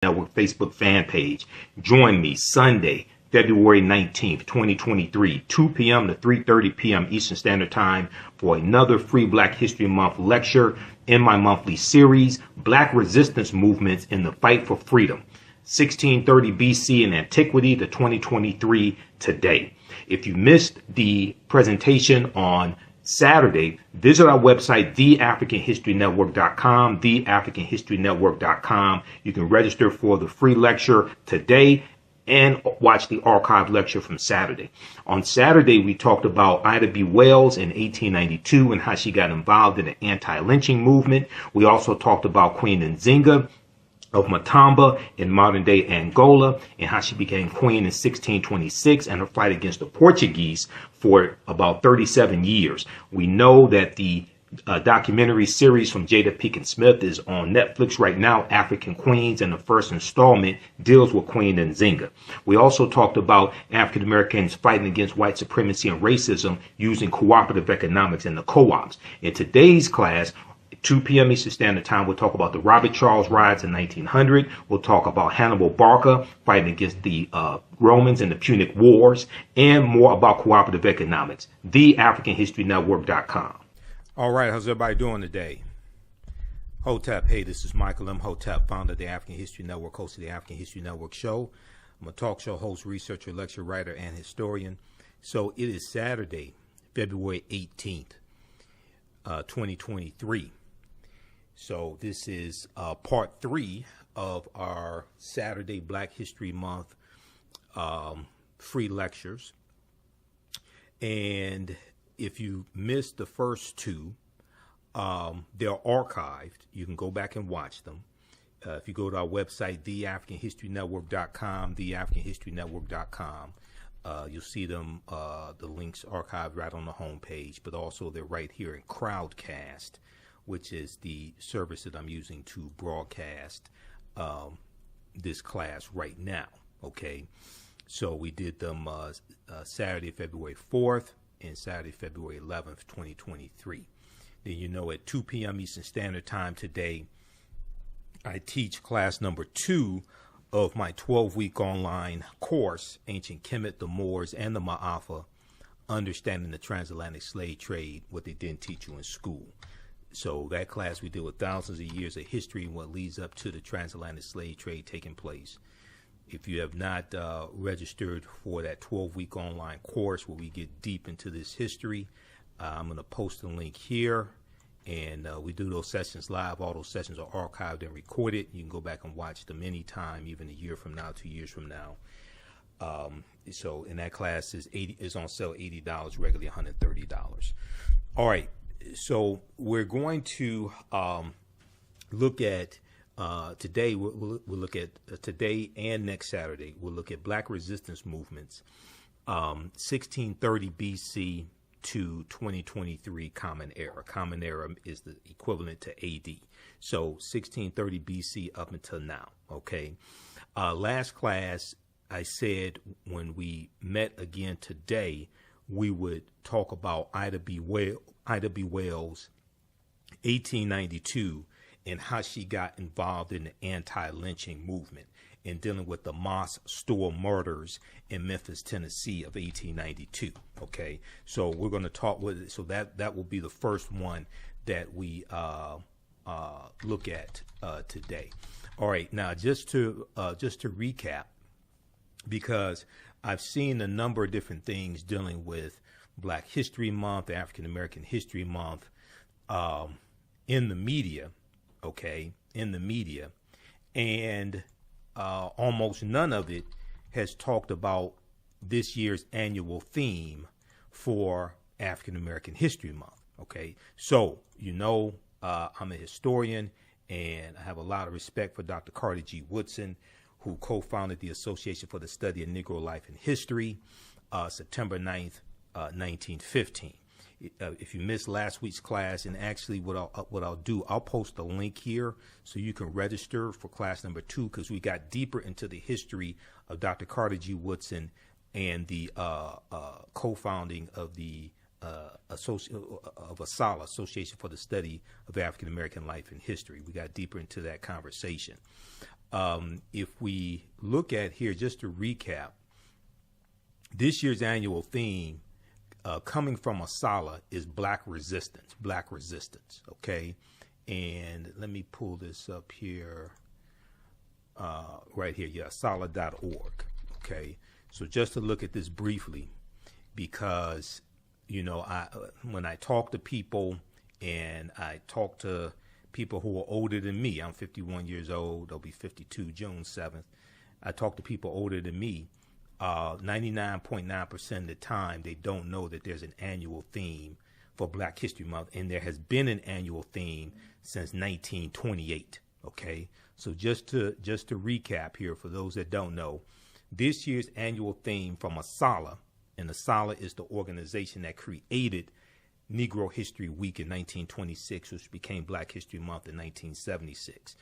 Network Facebook fan page. Join me Sunday, February 19th, 2023, 2 p.m. to 3:30 p.m. Eastern Standard Time for another free Black History Month lecture in my monthly series, Black Resistance Movements in the Fight for Freedom, 1630 BC in Antiquity to 2023 today. If you missed the presentation on Saturday, visit our website, TheAfricanHistoryNetwork.com, TheAfricanHistoryNetwork.com. You can register for the free lecture today and watch the archived lecture from Saturday. On Saturday, we talked about Ida B. Wells in 1892 and how she got involved in the anti-lynching movement. We also talked about Queen Nzinga of Matamba in modern-day Angola and how she became queen in 1626 and her fight against the Portuguese for about 37 years. We know that the documentary series from Jada Pinkett Smith is on Netflix right now, African Queens, and the first installment deals with Queen Nzinga. We also talked about African Americans fighting against white supremacy and racism using cooperative economics and the co-ops. In today's class, 2 p.m. Eastern Standard Time, we'll talk about the Robert Charles riots in 1900. We'll talk about Hannibal Barca fighting against the Romans in the Punic Wars, and more about cooperative economics. TheAfricanHistoryNetwork.com. All right, how's everybody doing today? Hotep, hey, this is Michael Imhotep, founder of the African History Network, host of the African History Network show. I'm a talk show host, researcher, lecturer, writer, and historian. So it is Saturday, February 18th, 2023. So this is part 3 of our Saturday Black History Month free lectures. And if you missed the first 2, they're archived. You can go back and watch them. If you go to our website, TheAfricanHistoryNetwork.com, TheAfricanHistoryNetwork.com, you'll see them, the links archived right on the homepage, but also they're right here in Crowdcast, which is the service that I'm using to broadcast this class right now. Okay, so we did them Saturday, February 4th and Saturday, February 11th, 2023. Then you know at 2 p.m. Eastern Standard Time today, I teach class number 2 of my 12-week online course, Ancient Kemet, the Moors and the Maafa, Understanding the Transatlantic Slave Trade, what they didn't teach you in school. So that class, we deal with thousands of years of history and what leads up to the transatlantic slave trade taking place. If you have not registered for that 12-week online course where we get deep into this history, I'm going to post a link here. And we do those sessions live. All those sessions are archived and recorded. You can go back and watch them anytime, even a year from now, 2 years from now. So in that class is on sale $80, regularly $130. All right. So we're going to look at today. We'll look at today and next Saturday. We'll look at Black resistance movements, 1630 BC to 2023 Common Era. Common Era is the equivalent to AD. So 1630 BC up until now. Okay. Last class, I said when we met again today, we would talk about Ida B. Wells, 1892, and how she got involved in the anti-lynching movement and dealing with the mosque store murders in Memphis, Tennessee of 1892. Okay, so we're going to talk with it. So that will be the first one that we look at today. All right, now just to recap, because I've seen a number of different things dealing with Black History Month, African American History Month, in the media, okay, and almost none of it has talked about this year's annual theme for African American History Month, okay? So, I'm a historian, and I have a lot of respect for Dr. Carter G. Woodson, who co-founded the Association for the Study of Negro Life and History, September 9th, 1915. If you missed last week's class, and actually what I'll do, I'll post a link here so you can register for class number 2, because we got deeper into the history of Dr. Carter G. Woodson and the co-founding of the ASALH, Association for the Study of African American Life and History. We got deeper into that conversation. if we look at here, just to recap, this year's annual theme coming from Asala is Black Resistance, okay? And let me pull this up here, right here, yeah, asala.org, okay? So just to look at this briefly, because, you know, when I talk to people and I talk to people who are older than me, I'm 51 years old, I'll be 52 June 7th. I talk to people older than me. 99.9% of the time, they don't know that there's an annual theme for Black History Month, and there has been an annual theme since 1928. Okay, so just to recap here for those that don't know, this year's annual theme from Asala, and Asala is the organization that created Negro History Week in 1926, which became Black History Month in 1976.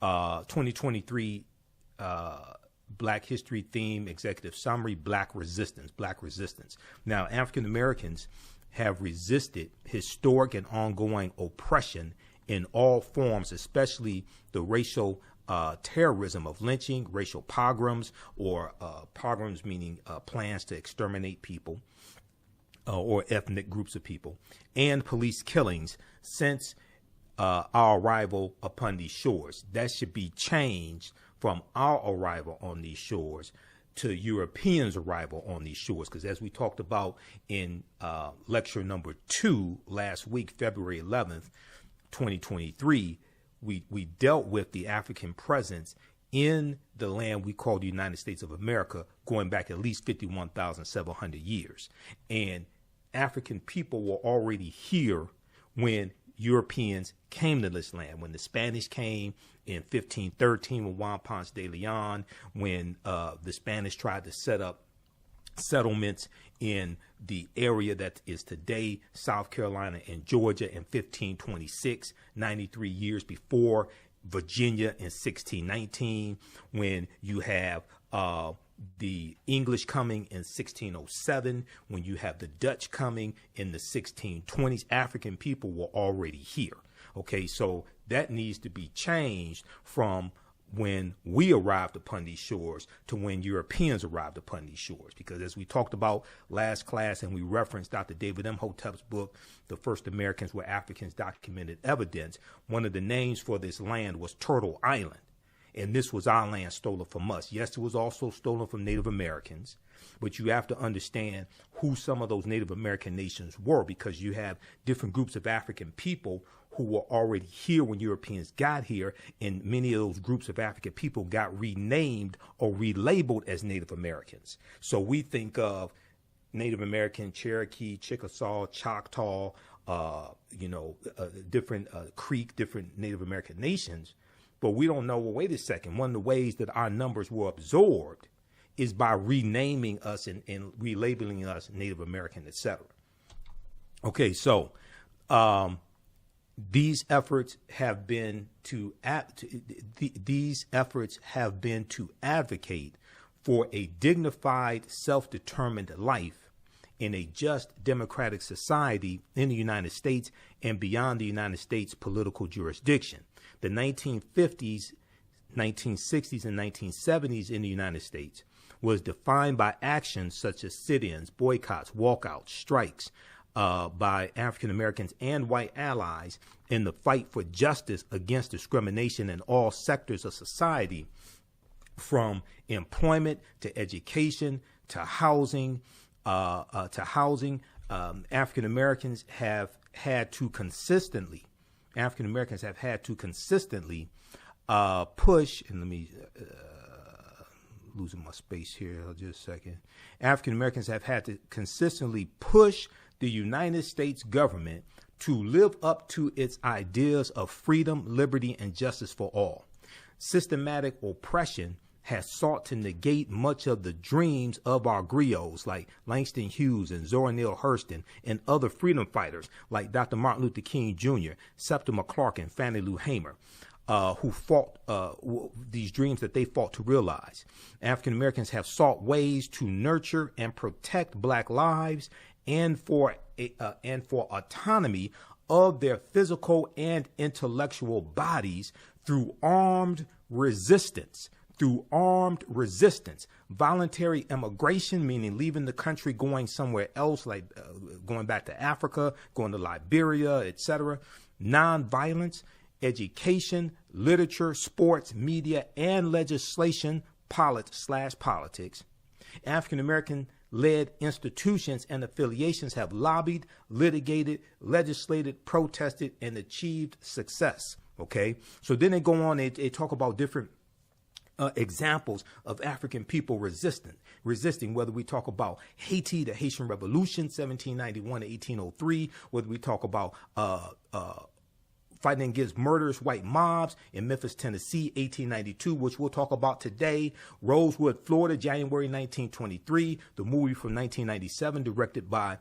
2023 Black History theme executive summary: Black Resistance. Now, African Americans have resisted historic and ongoing oppression in all forms, especially the racial terrorism of lynching, racial pogroms, or pogroms meaning plans to exterminate people or ethnic groups of people, and police killings since our arrival upon these shores. That should be changed from our arrival on these shores to Europeans' arrival on these shores. Because as we talked about in lecture number 2 last week, February 11th, 2023, we dealt with the African presence in the land we call the United States of America, going back at least 51,700 years. And African people were already here when Europeans came to this land. When the Spanish came in 1513 with Juan Ponce de Leon, when the Spanish tried to set up settlements in the area that is today South Carolina and Georgia in 1526, 93 years before Virginia in 1619, when you have the English coming in 1607, when you have the Dutch coming in the 1620s, African people were already here. Okay, so that needs to be changed from when we arrived upon these shores to when Europeans arrived upon these shores. Because as we talked about last class, and we referenced Dr. David Imhotep's book, The First Americans Were Africans, Documented Evidence, one of the names for this land was Turtle Island. And this was our land stolen from us. Yes, it was also stolen from Native Americans, but you have to understand who some of those Native American nations were, because you have different groups of African people who were already here when Europeans got here, and many of those groups of African people got renamed or relabeled as Native Americans. So we think of Native American, Cherokee, Chickasaw, Choctaw, different Creek, different Native American nations. But we don't know, well, wait a second, one of the ways that our numbers were absorbed is by renaming us and relabeling us Native American, etc. Okay, so these efforts have been to advocate for a dignified, self-determined life in a just democratic society in the United States and beyond the United States political jurisdiction. The 1950s, 1960s, and 1970s in the United States was defined by actions such as sit-ins, boycotts, walkouts, strikes by African Americans and white allies in the fight for justice against discrimination in all sectors of society, from employment to education to housing. African Americans have had to consistently push, and let me losing my space here just a second. African Americans have had to consistently push the United States government to live up to its ideas of freedom, liberty, and justice for all. Systematic oppression has sought to negate much of the dreams of our griots like Langston Hughes and Zora Neale Hurston, and other freedom fighters like Dr. Martin Luther King Jr., Septima Clark, and Fannie Lou Hamer, who fought these dreams that they fought to realize. African Americans have sought ways to nurture and protect Black lives and for autonomy of their physical and intellectual bodies through armed resistance, through armed resistance, voluntary immigration, meaning leaving the country, going somewhere else, like going back to Africa, going to Liberia, etc., nonviolence, education, literature, sports, media, and legislation, politics. African-American led institutions and affiliations have lobbied, litigated, legislated, protested, and achieved success. Okay, so then they go on, they talk about different examples of African people resisting, whether we talk about Haiti, the Haitian Revolution, 1791 to 1803, whether we talk about fighting against murderous white mobs in Memphis, Tennessee, 1892, which we'll talk about today. Rosewood, Florida, January 1923, the movie from 1997, directed by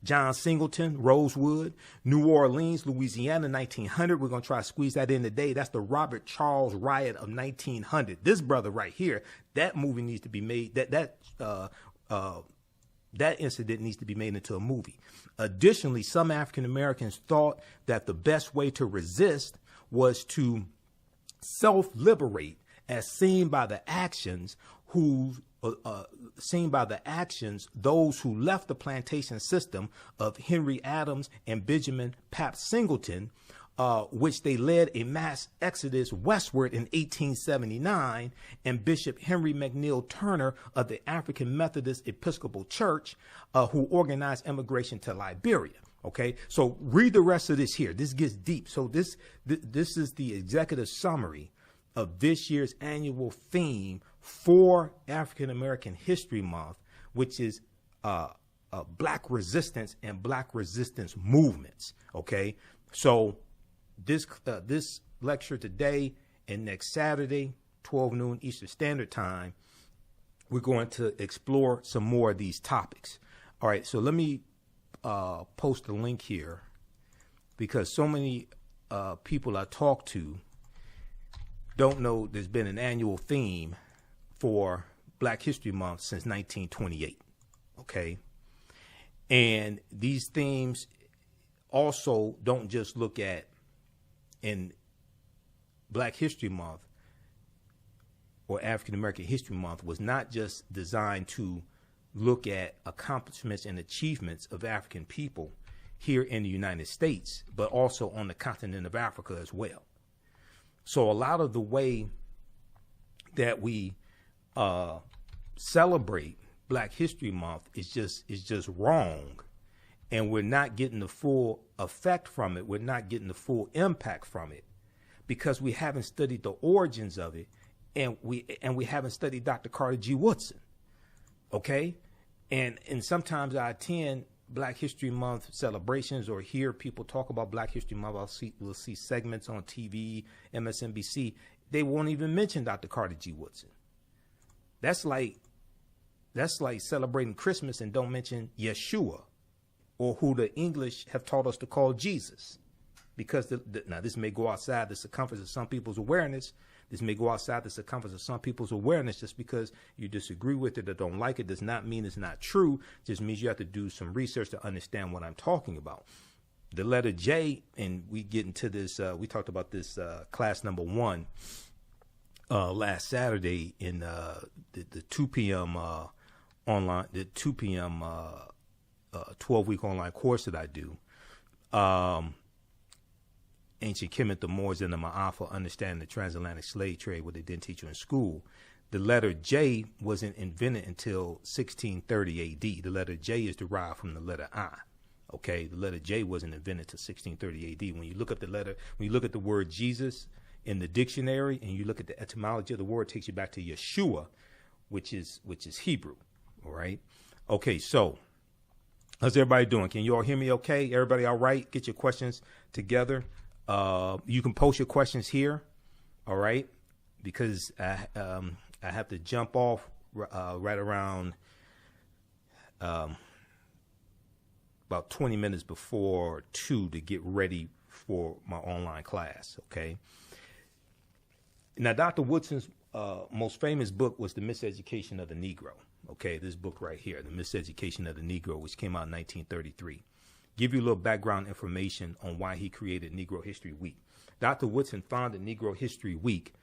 John Singleton, Rosewood. New Orleans, Louisiana, 1900. We're going to try to squeeze that in today. That's the Robert Charles riot of 1900. This brother right here, that movie needs to be made. That incident needs to be made into a movie. Additionally, some African Americans thought that the best way to resist was to self-liberate, as seen by the actions those who left the plantation system of Henry Adams and Benjamin Pap Singleton, which they led a mass exodus westward in 1879, and Bishop Henry McNeil Turner of the African Methodist Episcopal Church, who organized immigration to Liberia. Okay, so read the rest of this here. This gets deep. So this is the executive summary of this year's annual theme for African American History Month, which is Black resistance and Black resistance movements. Okay, so this lecture today and next Saturday, 12 noon Eastern Standard Time, we're going to explore some more of these topics. All right, so let me post a link here, because so many people I talk to don't know there's been an annual theme for Black History Month since 1928. Okay, and these themes also don't just look at in Black History Month, or African American History Month, was not just designed to look at accomplishments and achievements of African people here in the United States, but also on the continent of Africa as well. So a lot of the way that we celebrate Black History Month is just wrong, and we're not getting the full effect from it. We're not getting the full impact from it because we haven't studied the origins of it, and we haven't studied Dr. Carter G. Woodson. Okay, and sometimes I attend Black History Month celebrations or hear people talk about Black History Month. We'll see segments on TV, MSNBC. They won't even mention Dr. Carter G. Woodson. That's like celebrating Christmas and don't mention Yeshua, or who the English have taught us to call Jesus. Because now this may go outside the circumference of some people's awareness. This may go outside the circumference of some people's awareness. Just because you disagree with it or don't like it does not mean it's not true. It just means you have to do some research to understand what I'm talking about. The letter J, and we get into this, we talked about this class number 1 last Saturday in the 2 p.m. Online, the 2 p.m. 12-week online course that I do. Ancient Kemet, the Moors and The Maafa, Understanding the Transatlantic Slave Trade, what they didn't teach you in school. The letter J wasn't invented until 1630 AD. The letter J is derived from the letter I. Okay, the letter J wasn't invented until 1630 AD. When you look up the word Jesus in the dictionary and you look at the etymology of the word, it takes you back to Yeshua, which is Hebrew. All right. Okay, so how's everybody doing? Can you all hear me okay? Everybody all right? Get your questions together. You can post your questions here, all right? Because I have to jump off right around about 20 minutes before 2 to get ready for my online class, okay? Now, Dr. Woodson's most famous book was The Miseducation of the Negro, okay? This book right here, The Miseducation of the Negro, which came out in 1933. Give you a little background information on why he created Negro History Week. Dr. Woodson founded Negro History Week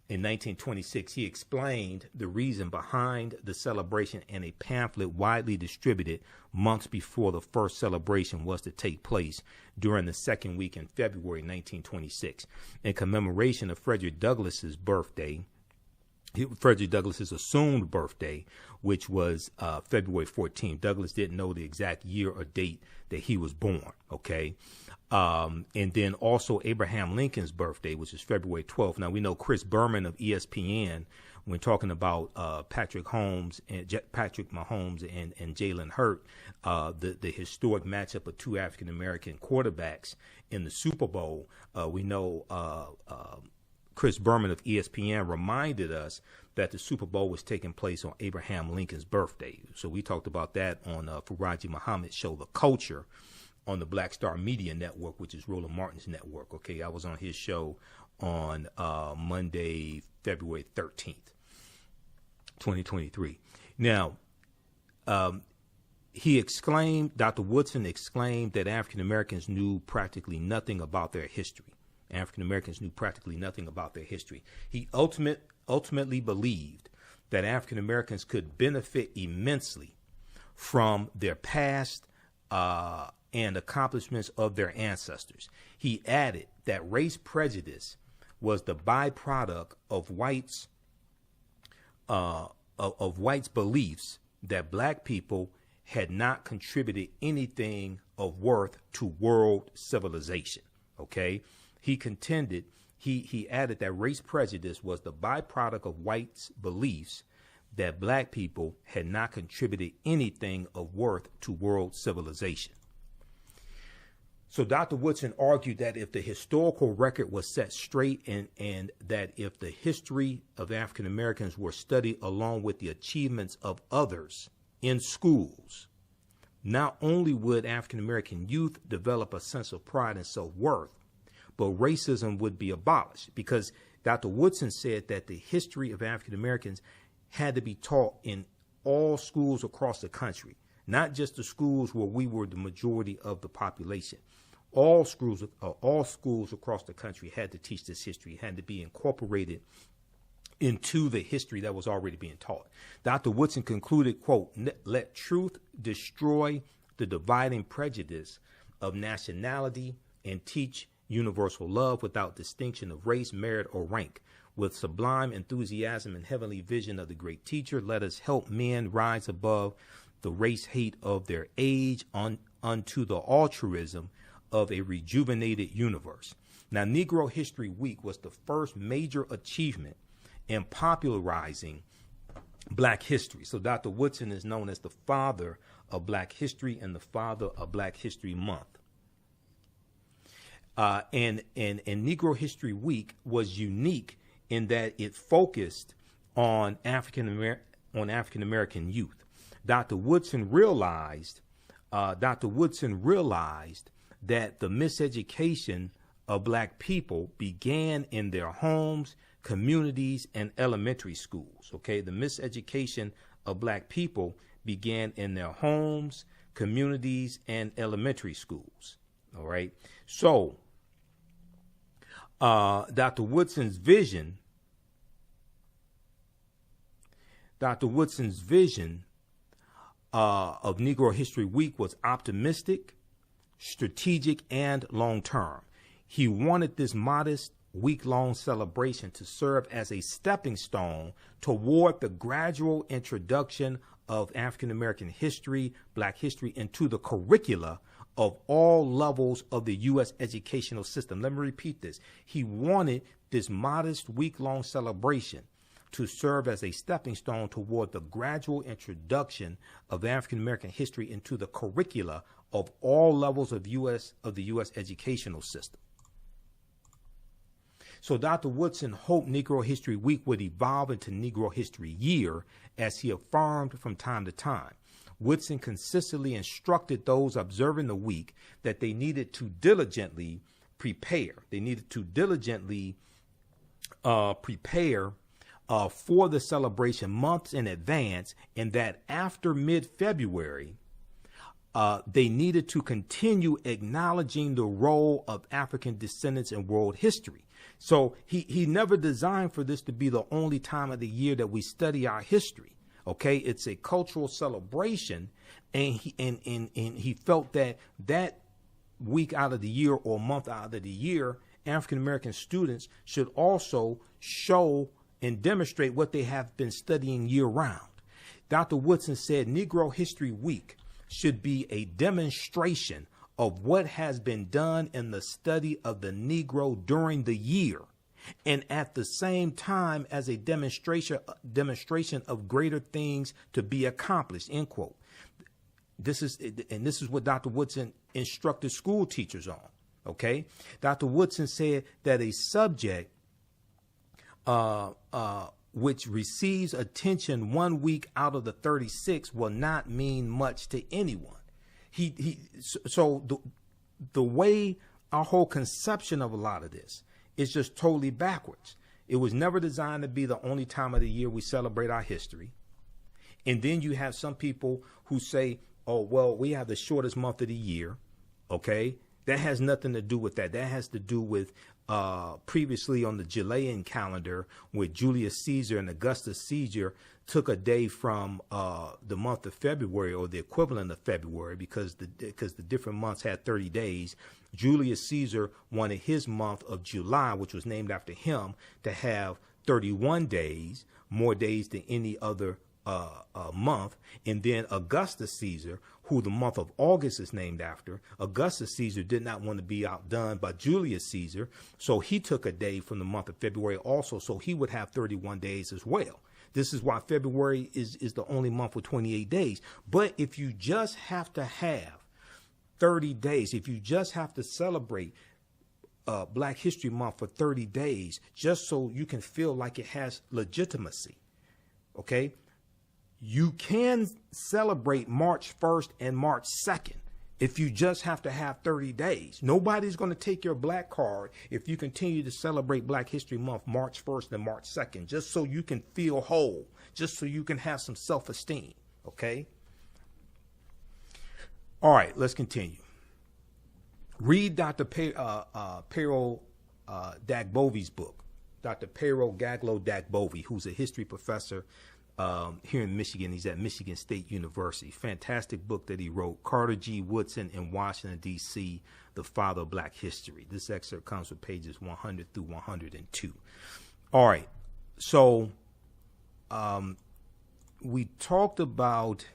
in 1926. He explained the reason behind the celebration in a pamphlet widely distributed months before the first celebration was to take place during the second week in February 1926. In commemoration of Frederick Douglass's birthday, Frederick Douglass's assumed birthday, which was February 14th. Douglass didn't know the exact year or date that he was born, okay? And then also Abraham Lincoln's birthday, which is February 12th. Now, we know Chris Berman of ESPN, when talking about Patrick Mahomes and Jalen Hurt, the historic matchup of two African-American quarterbacks in the Super Bowl, we know Chris Berman of ESPN reminded us that the Super Bowl was taking place on Abraham Lincoln's birthday. So we talked about that on Faraji Muhammad's show, The Culture, on the Black Star Media Network, which is Roland Martin's network. Okay, I was on his show on Monday, February 13th, 2023. Now, Dr. Woodson exclaimed that African Americans knew practically nothing about their history. African Americans knew practically nothing about their history. He ultimately believed that African Americans could benefit immensely from their past and accomplishments of their ancestors. He added that race prejudice was the byproduct of whites' beliefs that black people had not contributed anything of worth to world civilization. Okay. He contended, he added that race prejudice was the byproduct of whites' beliefs that black people had not contributed anything of worth to world civilization. So Dr. Woodson argued that if the historical record was set straight and that if the history of African Americans were studied along with the achievements of others in schools, not only would African American youth develop a sense of pride and self-worth, but racism would be abolished, because Dr. Woodson said that the history of African Americans had to be taught in all schools across the country, not just the schools where we were the majority of the population. All schools across the country had to teach this history, had to be incorporated into the history that was already being taught. Dr. Woodson concluded, quote, "Let truth destroy the dividing prejudice of nationality and teach universal love without distinction of race, merit, or rank. With sublime enthusiasm and heavenly vision of the great teacher, let us help men rise above the race hate of their age unto the altruism of a rejuvenated universe." Now, Negro History Week was the first major achievement in popularizing black history. So Dr. Woodson is known as the father of black history and the father of Black History Month. And Negro History Week was unique in that it focused on African American youth. Dr. Woodson realized that the miseducation of black people began in their homes, communities, and elementary schools. Okay, the miseducation of black people began in their homes, communities, and elementary schools. All right, so Dr. Woodson's vision of Negro History Week was optimistic, strategic, and long-term. He wanted this modest week-long celebration to serve as a stepping stone toward the gradual introduction of African-American history, black history, into the curricula of all levels of the U.S. educational system. Let me repeat this. He wanted this modest week-long celebration to serve as a stepping stone toward the gradual introduction of African-American history into the curricula of all levels of the U.S. educational system. So Dr. Woodson hoped Negro History Week would evolve into Negro History Year, as he affirmed from time to time. Woodson consistently instructed those observing the week that they needed to diligently prepare. They needed to diligently prepare for the celebration months in advance, and that after mid-February, they needed to continue acknowledging the role of African descendants in world history. So he never designed for this to be the only time of the year that we study our history. Okay, it's a cultural celebration, and he felt that week out of the year or month out of the year, African American students should also show and demonstrate what they have been studying year round. Dr. Woodson said Negro History Week should be a demonstration of what has been done in the study of the Negro during the year, and at the same time as a demonstration of greater things to be accomplished, end quote. This is what Dr. Woodson instructed school teachers on. Okay, Dr. Woodson said that a subject which receives attention 1 week out of the 36 will not mean much to anyone. So the way our whole conception of a lot of this is just totally backwards. It was never designed to be the only time of the year we celebrate our history. And then you have some people who say, oh, well, we have the shortest month of the year. Okay, that has nothing to do with that. That has to do with previously on the Julian calendar, where Julius Caesar and Augustus Caesar took a day from the month of February, or the equivalent of February, because the different months had 30 days. Julius Caesar wanted his month of July, which was named after him, to have 31 days, more days than any other month. And then Augustus Caesar, who the month of August is named after, Augustus Caesar did not want to be outdone by Julius Caesar, so he took a day from the month of February also, so he would have 31 days as well. This is why February is the only month with 28 days. But if you just have to have 30 days, if you just have to celebrate Black History Month for 30 days, just so you can feel like it has legitimacy, okay? You can celebrate March 1st and March 2nd if you just have to have 30 days. Nobody's going to take your black card if you continue to celebrate Black History Month March 1st and March 2nd, just so you can feel whole, just so you can have some self-esteem, okay? All right, let's continue. Read Dr. Pero Dagbovi's book, Dr. Pero Gaglo Dagbovi, who's a history professor here in Michigan. He's at Michigan State University. Fantastic book that he wrote, Carter G. Woodson in Washington, D.C., The Father of Black History. This excerpt comes with pages 100 through 102. All right, so we talked about,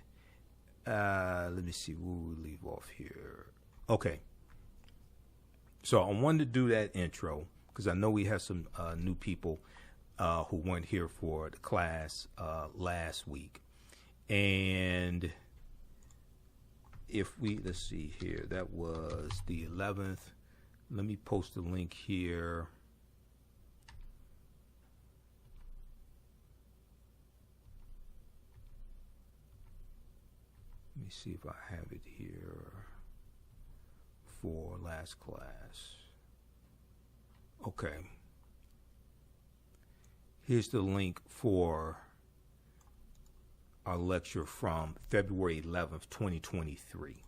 let me see, we'll leave off here. Okay, so I wanted to do that intro because I know we have some new people who weren't here for the class last week. And if let's see here, that was the 11th. Let me post a link here. Let me see if I have it here for last class. Okay. Here's the link for our lecture from February 11th, 2023.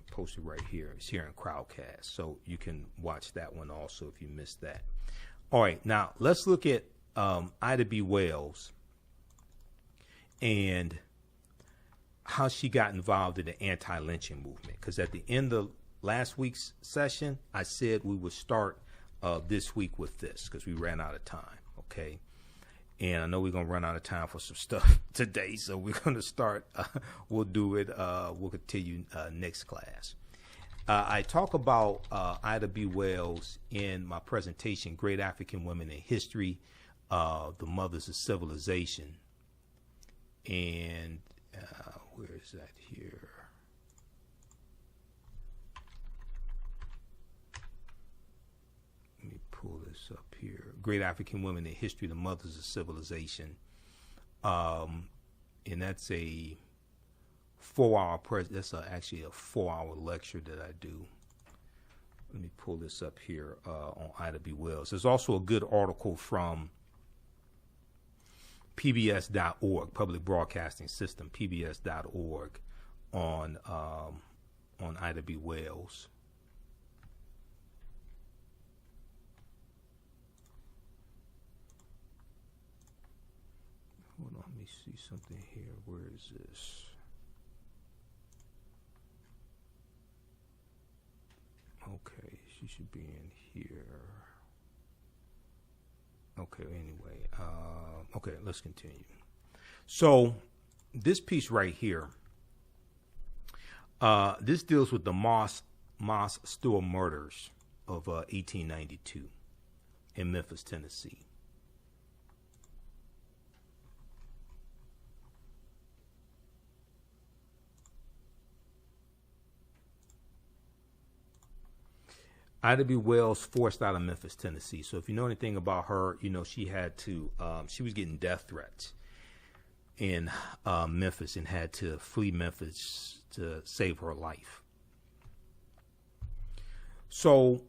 Posted right here. It's here in Crowdcast, so you can watch that one also if you missed that. All right, now let's look at Ida B. Wells and how she got involved in the anti-lynching movement. Because at the end of last week's session, I said we would start this week with this because we ran out of time, okay? And I know we're going to run out of time for some stuff today, so we're going to start. We'll do it. We'll continue next class. I talk about Ida B. Wells in my presentation, Great African Women in History, The Mothers of Civilization. And where is that here? Pull this up here. Great African Women in History, The Mothers of Civilization. And that's a 4-hour that's actually a 4-hour lecture that I do. Let me pull this up here on Ida B. Wells. There's also a good article from PBS.org, Public Broadcasting System, PBS.org, on Ida B. Wells. Hold on, let me see something here. Where is this? Okay, she should be in here. Okay, anyway. Okay, let's continue. So, this piece right here, this deals with the Moss Store murders of 1892 in Memphis, Tennessee. Ida B. Wells forced out of Memphis, Tennessee. So if you know anything about her, you know she had to, she was getting death threats in Memphis and had to flee Memphis to save her life. So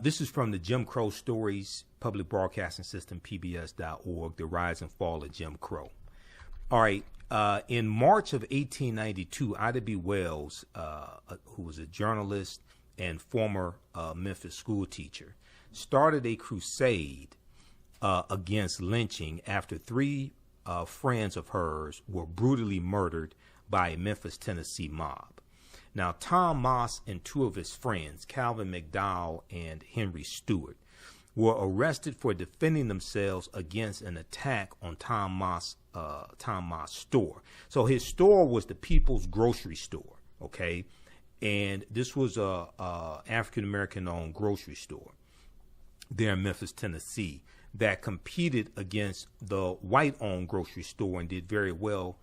this is from the Jim Crow Stories Public Broadcasting System, PBS.org, The Rise and Fall of Jim Crow. All right. In March of 1892, Ida B. Wells, who was a journalist and former Memphis school teacher, started a crusade against lynching after three friends of hers were brutally murdered by a Memphis, Tennessee mob. Now, Tom Moss and two of his friends, Calvin McDowell and Henry Stewart, were arrested for defending themselves against an attack on Tom Moss' store. So his store was the People's Grocery Store, okay? And this was a African-American owned grocery store there in Memphis, Tennessee, that competed against the white owned grocery store and did very well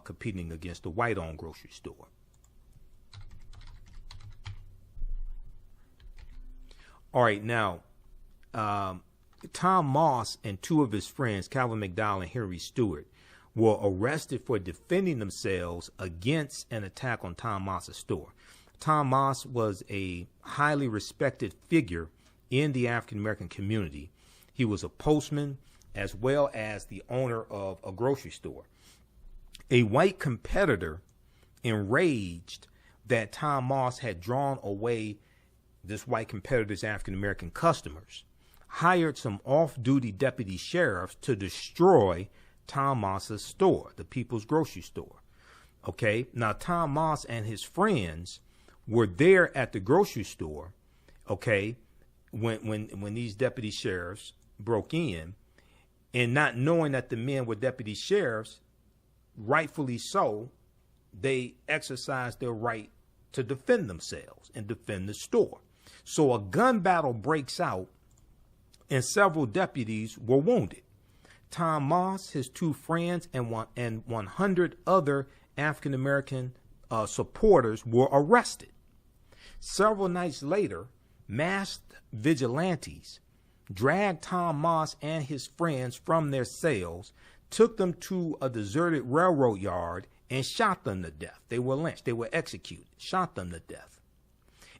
competing against the white owned grocery store. All right, now, Tom Moss and two of his friends, Calvin McDowell and Henry Stewart, were arrested for defending themselves against an attack on Tom Moss's store. Tom Moss was a highly respected figure in the African-American community. He was a postman as well as the owner of a grocery store. A white competitor, enraged that Tom Moss had drawn away this white competitor's African-American customers, hired some off-duty deputy sheriffs to destroy Tom Moss's store, the People's Grocery Store. Okay, now Tom Moss and his friends were there at the grocery store, okay, when these deputy sheriffs broke in, and not knowing that the men were deputy sheriffs, rightfully so, they exercised their right to defend themselves and defend the store. So a gun battle breaks out, and several deputies were wounded. Tom Moss, his two friends, and 100 other African-American supporters were arrested. Several nights later, masked vigilantes dragged Tom Moss and his friends from their cells, took them to a deserted railroad yard, and shot them to death. They were lynched. They were executed, shot them to death.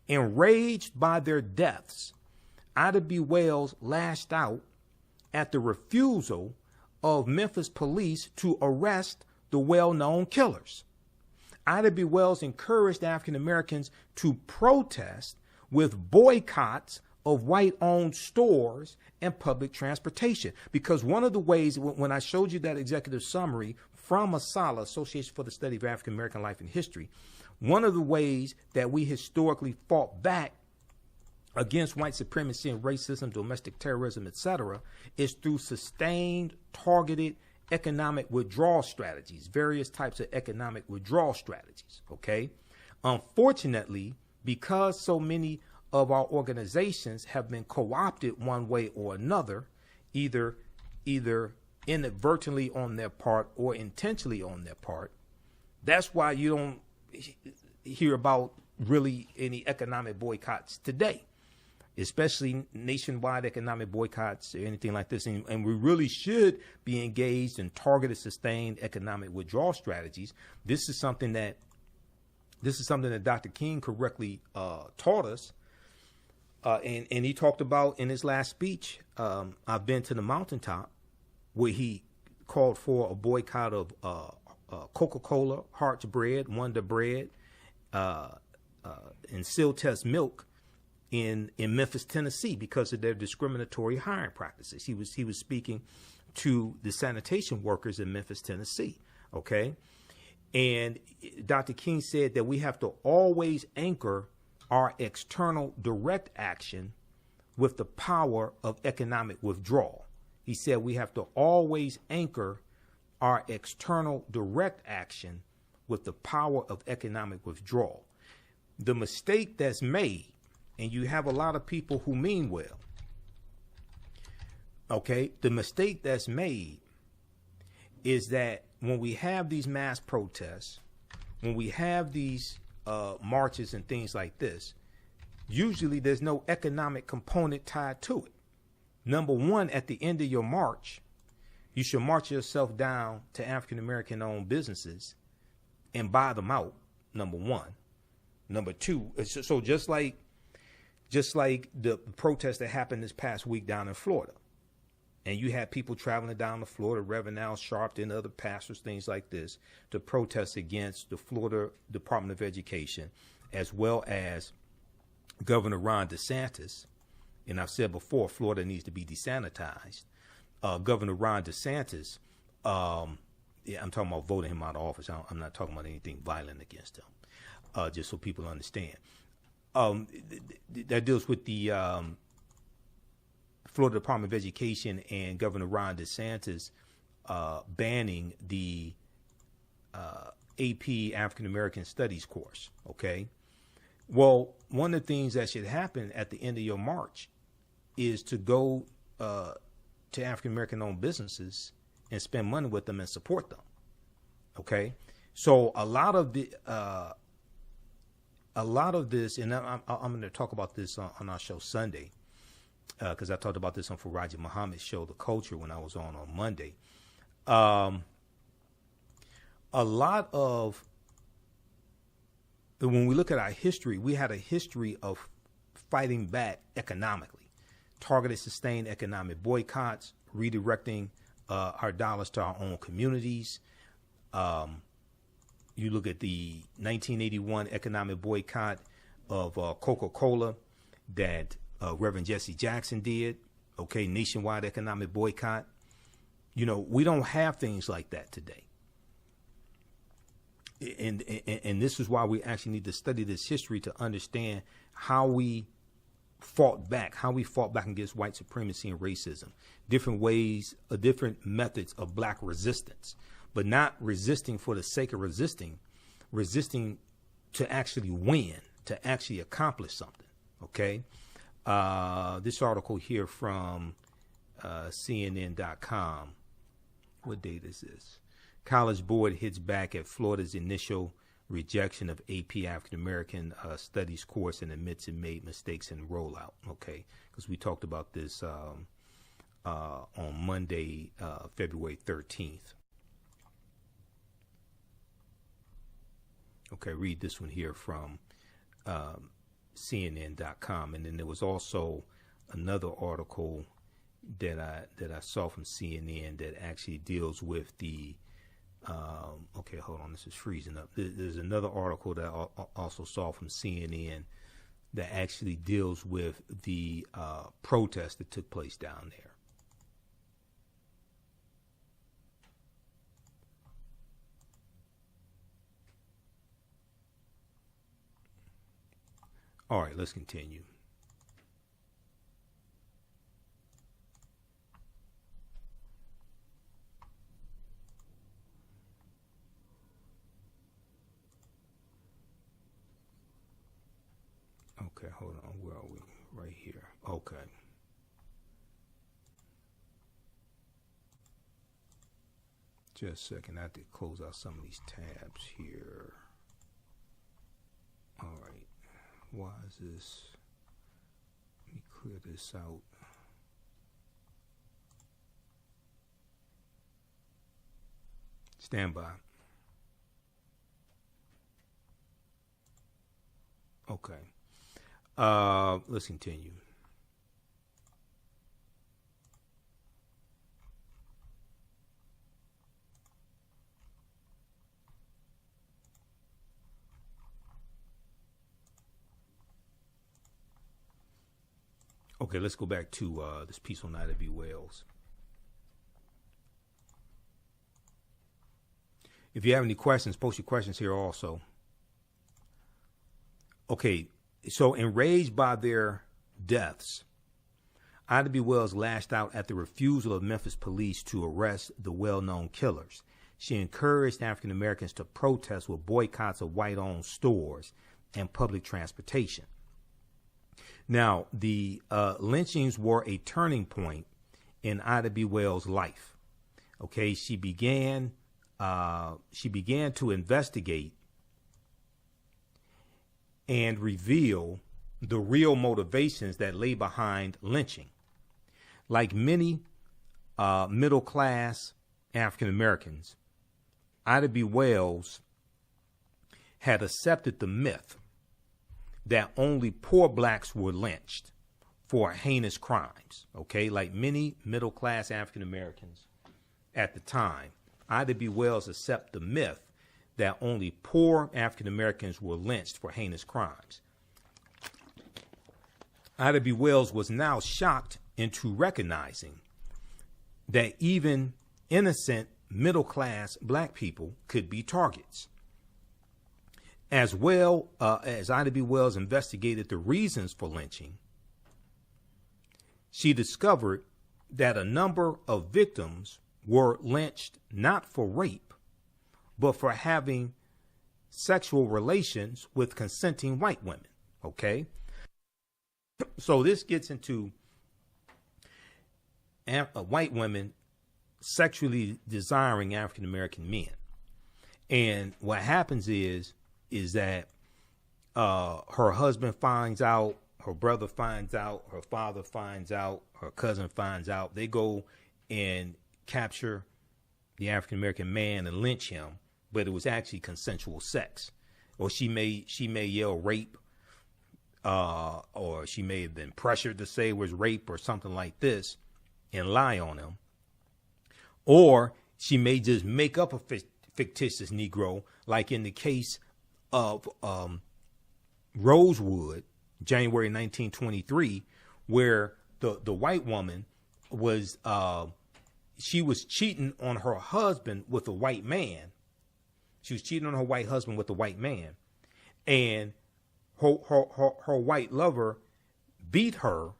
Enraged by their deaths, Ida B. Wells lashed out at the refusal of Memphis police to arrest the well-known killers. Ida B. Wells encouraged African Americans to protest with boycotts of white-owned stores and public transportation. Because one of the ways, when I showed you that executive summary from ASALH, Association for the Study of African American Life and History, one of the ways that we historically fought back against white supremacy and racism, domestic terrorism, etc., is through sustained, targeted economic withdrawal strategies, various types of economic withdrawal strategies, okay? Unfortunately, because so many of our organizations have been co-opted one way or another, either inadvertently on their part or intentionally on their part, that's why you don't hear about really any economic boycotts today, especially nationwide economic boycotts or anything like this. And we really should be engaged in targeted, sustained economic withdrawal strategies. This is something that Dr. King correctly taught us. And he talked about in his last speech, I've been to the mountaintop, where he called for a boycott of Coca-Cola, Hart's Bread, Wonder Bread, and Seal Test Milk in Memphis, Tennessee, because of their discriminatory hiring practices. He was speaking to the sanitation workers in Memphis, Tennessee. Okay, and Dr. King said that we have to always anchor our external direct action with the power of economic withdrawal. He said we have to always anchor our external direct action with the power of economic withdrawal. The mistake that's made, and you have a lot of people who mean well, okay, the mistake that's made is that when we have these mass protests, when we have these marches and things like this, usually there's no economic component tied to it. Number one, at the end of your march, you should march yourself down to African-American owned businesses and buy them out, number one. Number two, so just like the protest that happened this past week down in Florida, and you had people traveling down to Florida, Reverend Al Sharpton, other pastors, things like this, to protest against the Florida Department of Education, as well as Governor Ron DeSantis. And I've said before, Florida needs to be desanitized. Governor Ron DeSantis, yeah, I'm talking about voting him out of office. I'm not talking about anything violent against him. Just so people understand. That deals with the Florida Department of Education and Governor Ron DeSantis banning the AP African American Studies course. Okay. Well, one of the things that should happen at the end of your march is to go to African American owned businesses and spend money with them and support them. Okay. So a lot of this, and I'm going to talk about this on our show Sunday, because I talked about this on Faraji Muhammad's show, The Culture, when I was on Monday. A lot of, when we look at our history, we had a history of fighting back economically, targeted, sustained economic boycotts, redirecting our dollars to our own communities. You look at the 1981 economic boycott of Coca-Cola that Reverend Jesse Jackson did. Okay, nationwide economic boycott. You know, we don't have things like that today. And this is why we actually need to study this history to understand how we fought back against white supremacy and racism. Different ways, different methods of black resistance. But not resisting for the sake of resisting to actually win, to actually accomplish something. Okay. This article here from CNN.com. What date is this? College Board hits back at Florida's initial rejection of AP African American Studies course and admits it made mistakes in rollout. Okay. Because we talked about this on Monday, February 13th. Okay, read this one here from CNN.com, and then there was also another article that I saw from CNN that actually deals with the. Okay, hold on, this is freezing up. There's another article that I also saw from CNN that actually deals with the protest that took place down there. All right, let's continue. Okay, hold on. Where are we? Right here. Okay. Just a second. I have to close out some of these tabs here. All right. Why is this? Let me clear this out. Stand by. Okay. Let's continue. Okay, let's go back to this piece on Ida B. Wells. If you have any questions, post your questions here also. Okay, so enraged by their deaths, Ida B. Wells lashed out at the refusal of Memphis police to arrest the well-known killers. She encouraged African Americans to protest with boycotts of white-owned stores and public transportation. Now, the lynchings were a turning point in Ida B. Wells' life. Okay, she began to investigate and reveal the real motivations that lay behind lynching. Like many middle-class African Americans, Ida B. Wells had accepted the myth that only poor blacks were lynched for heinous crimes. Okay, like many middle-class African Americans at the time, Ida B. Wells accepted the myth that only poor African Americans were lynched for heinous crimes. Ida B. Wells was now shocked into recognizing that even innocent middle-class black people could be targets. As well as Ida B. Wells investigated the reasons for lynching, she discovered that a number of victims were lynched not for rape, but for having sexual relations with consenting white women. Okay? So this gets into white women sexually desiring African American men. And what happens is that her husband finds out, her brother finds out, her father finds out, her cousin finds out. They go and capture the African American man and lynch him, but it was actually consensual sex. Or she may yell rape, or she may have been pressured to say it was rape or something like this and lie on him. Or she may just make up a fictitious Negro, like in the case of Rosewood, January 1923, where the white woman was she was cheating on her husband with a white man. She was cheating on her white husband with a white man, and her white lover beat her.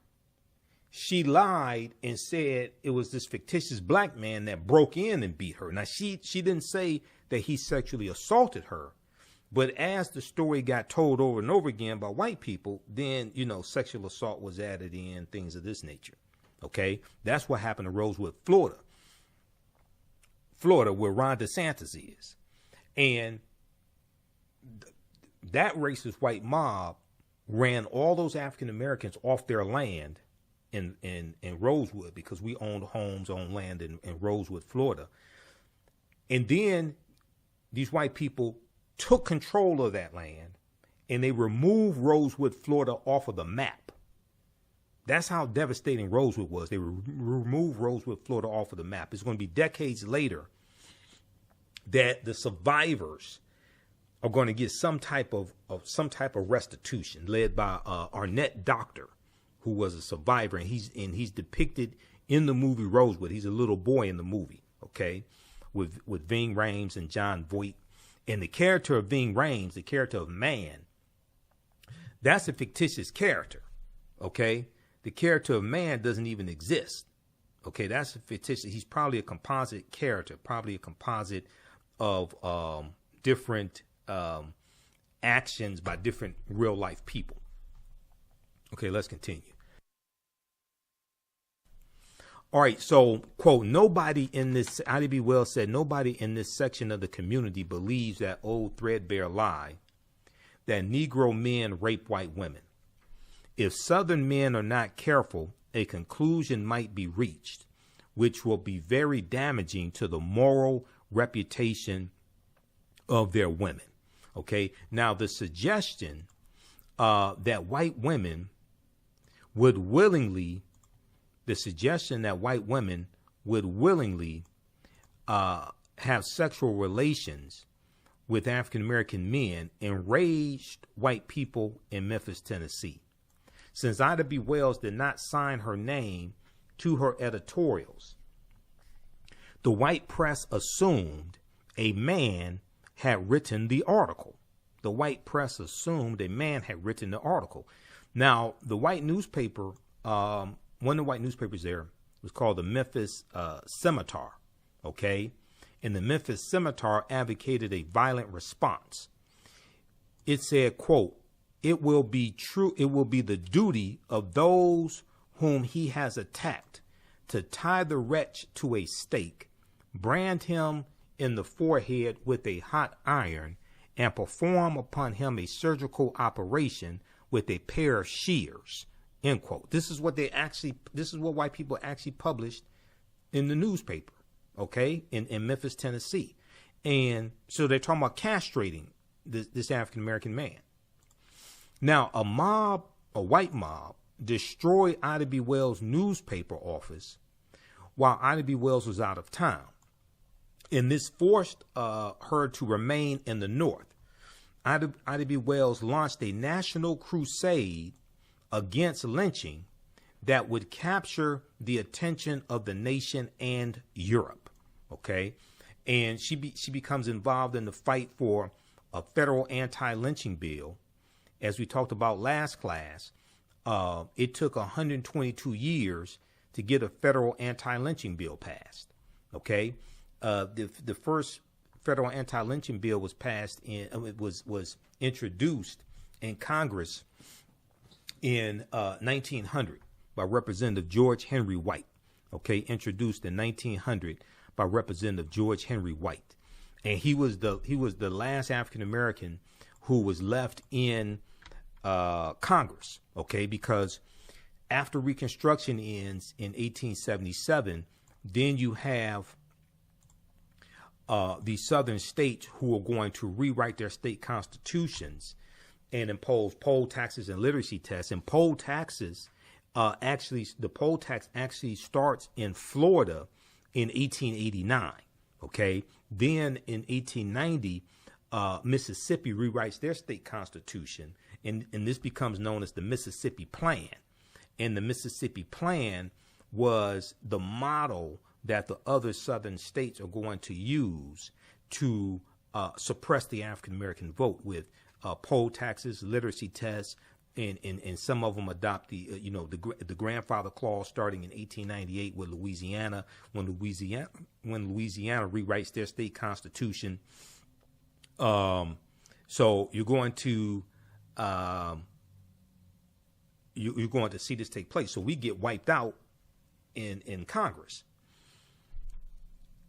She lied and said it was this fictitious black man that broke in and beat her. Now, she didn't say that he sexually assaulted her, but as the story got told over and over again by white people, then, sexual assault was added in, things of this nature. Okay? That's what happened to Rosewood, Florida, where Ron DeSantis is. And that racist white mob ran all those African Americans off their land in Rosewood, because we owned homes on land in Rosewood, Florida. And then these white people took control of that land and they removed Rosewood, Florida off of the map. That's how devastating Rosewood was. They removed Rosewood, Florida off of the map. It's going to be decades later that the survivors are going to get some type of restitution, led by Arnett Doctor, who was a survivor, and he's depicted in the movie Rosewood. He's a little boy in the movie, okay, with Ving Rhames and John Voight. And the character of Ving Rhames, the character of Man, that's a fictitious character, okay? The character of Man doesn't even exist, okay? That's a fictitious. He's probably a composite character, probably a composite of different actions by different real life people. Okay, let's continue. All right, so, quote, nobody in this, Ida B. Wells said, nobody in this section of the community believes that old threadbare lie that Negro men rape white women. If Southern men are not careful, a conclusion might be reached, which will be very damaging to the moral reputation of their women. Okay, now the suggestion that white women would willingly have sexual relations with African American men enraged white people in Memphis, Tennessee. since Ida B. Wells did not sign her name to her editorials. The white press assumed a man had written the article. The white press assumed a man had written the article. Now, the white newspaper, one of the white newspapers there was called the Memphis Scimitar, okay? And the Memphis Scimitar advocated a violent response. It said, quote, "It will be the duty of those whom he has attacked to tie the wretch to a stake, brand him in the forehead with a hot iron, and perform upon him a surgical operation with a pair of shears," end quote. This is what white people actually published in the newspaper, okay, in Memphis, Tennessee. And so they're talking about castrating this African-American man. Now, a white mob, destroyed Ida B. Wells' newspaper office while Ida B. Wells was out of town. And this forced her to remain in the North. Ida B. Wells launched a national crusade against lynching that would capture the attention of the nation and Europe. Okay, and she becomes involved in the fight for a federal anti-lynching bill. As we talked about last class, it took 122 years to get a federal anti-lynching bill passed. Okay, the first federal anti-lynching bill was passed was introduced in Congress in 1900 by Representative George Henry White. Okay, introduced in 1900 by Representative George Henry White, and he was the last African American who was left in Congress. Okay, because after Reconstruction ends in 1877, then you have the southern states who are going to rewrite their state constitutions and impose poll taxes and literacy tests. And poll taxes, the poll tax actually starts in Florida in 1889. Okay, then in 1890, Mississippi rewrites their state constitution, and this becomes known as the Mississippi Plan. And the Mississippi Plan was the model that the other southern states are going to use to suppress the African American vote with poll taxes, literacy tests, and some of them adopt the grandfather clause starting in 1898 with Louisiana when Louisiana rewrites their state constitution. So you're going to see this take place. So we get wiped out in Congress.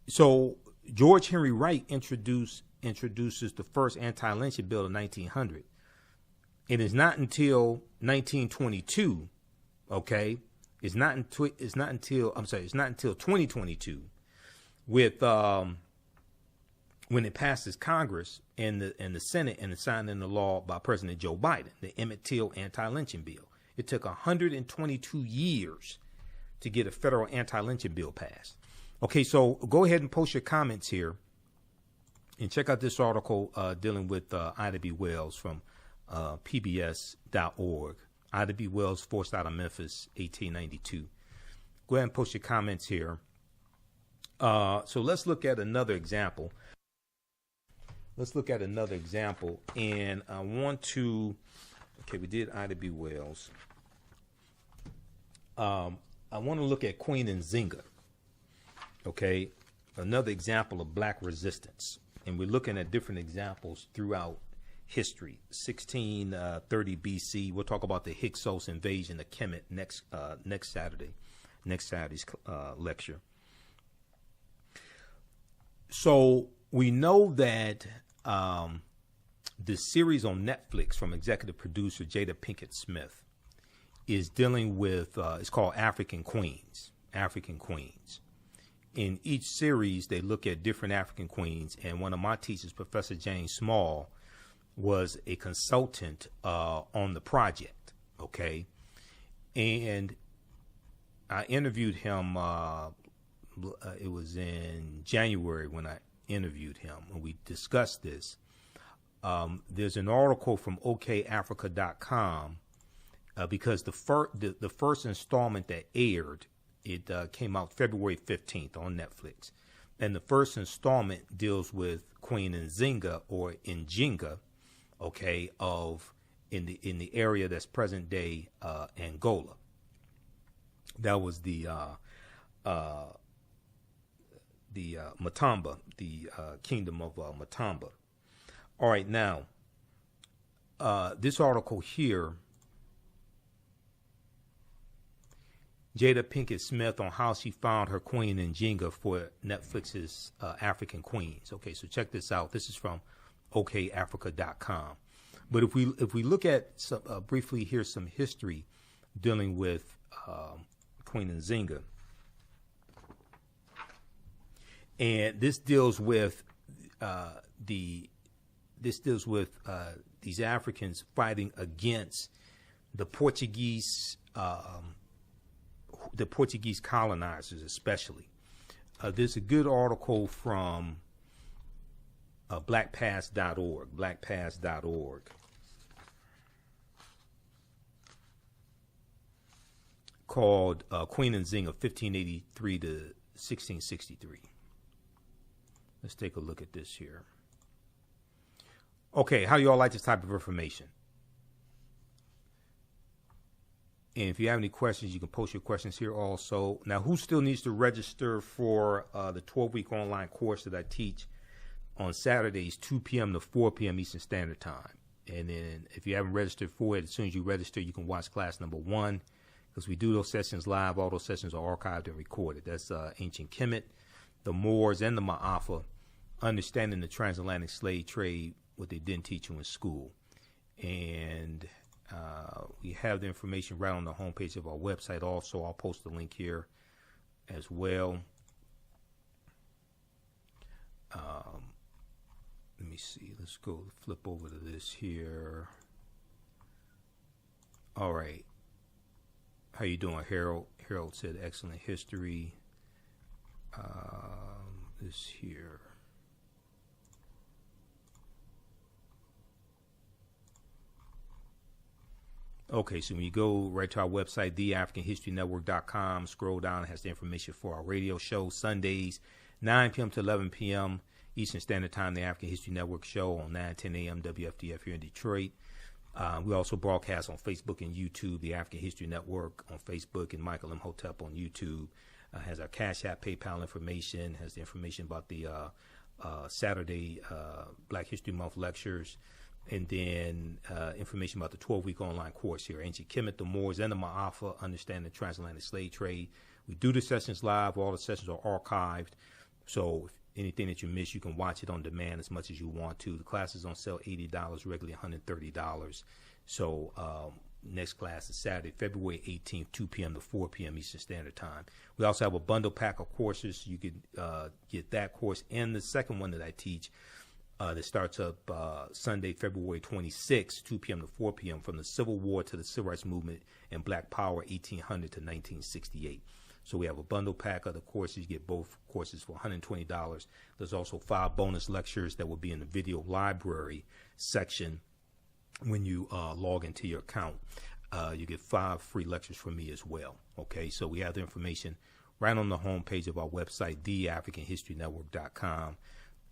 So George Henry Wright introduces the first anti-lynching bill in 1900. It is not until 1922, okay? It's not until 2022, with when it passes Congress and the Senate and it's signed into law by President Joe Biden, the Emmett Till anti-lynching bill. It took 122 years to get a federal anti-lynching bill passed. Okay, so go ahead and post your comments here and check out this article dealing with Ida B. Wells from PBS.org. Ida B. Wells forced out of Memphis, 1892. Go ahead and post your comments here. So let's look at another example. And I want to, okay, we did Ida B. Wells. I want to look at Queen Nzinga. Okay, another example of black resistance. And we're looking at different examples throughout history. 1630 BC. We'll talk about the Hyksos invasion of Kemet next Saturday's lecture. So we know that the series on Netflix from executive producer Jada Pinkett Smith is dealing with, it's called African Queens. In each series, they look at different African queens, and one of my teachers, Professor James Small, was a consultant on the project, okay? And I interviewed him, it was in January when I interviewed him, and we discussed this. There's an article from okafrica.com because the first installment that aired, it came out February 15th on Netflix, and the first installment deals with Queen Nzinga or Nzinga, okay, in the area that's present day Angola. That was the Matamba, the kingdom of Matamba. All right, now this article here, Jada Pinkett Smith on how she found her queen Nzinga for Netflix's African Queens. Okay, so check this out. This is from okafrica.com. But if we look at briefly here some history dealing with Queen Nzinga, and this deals with these Africans fighting against the Portuguese colonizers, especially. There's a good article from blackpast.org, called Queen Nzinga, 1583 to 1663. Let's take a look at this here. Okay, how do y'all like this type of information? And if you have any questions, you can post your questions here also. Now, who still needs to register for the 12-week online course that I teach on Saturdays, 2 p.m. to 4 p.m. Eastern Standard Time? And then if you haven't registered for it, as soon as you register, you can watch class number 1, because we do those sessions live. All those sessions are archived and recorded. That's Ancient Kemet, the Moors and the Maafa, understanding the transatlantic slave trade, what they didn't teach you in school. And we have the information right on the homepage of our website also. I'll post the link here as well. Let me see. Let's go flip over to this here. All right. How you doing, Harold? Harold said excellent history. This here. Okay, so when you go right to our website, TheAHNShow.com, scroll down, it has the information for our radio show, Sundays, 9 p.m. to 11 p.m. Eastern Standard Time, the African History Network show on 9:10 a.m. WFDF here in Detroit. We also broadcast on Facebook and YouTube, the African History Network on Facebook, and Michael Imhotep on YouTube. Has our Cash App, PayPal information, has the information about the Saturday Black History Month lectures, and then information about the 12-week online course here, Ancient Kemet, the Moors and the Maafa, Understanding the Transatlantic Slave Trade. We do the sessions live. All the sessions are archived. So if anything that you miss, you can watch it on demand as much as you want to. The class is on sale $80, regularly $130. So next class is Saturday, February 18th, 2 p.m. to 4 p.m. Eastern Standard Time. We also have a bundle pack of courses. You could get that course and the second one that I teach that starts up Sunday, February 26th, 2 p.m. to 4 p.m. from the Civil War to the Civil Rights Movement and Black Power, 1800 to 1968. So we have a bundle pack of the courses. You get both courses for $120. There's also 5 bonus lectures that will be in the video library section when you log into your account. You get 5 free lectures from me as well. Okay, so we have the information right on the homepage of our website, TheAfricanHistoryNetwork.com.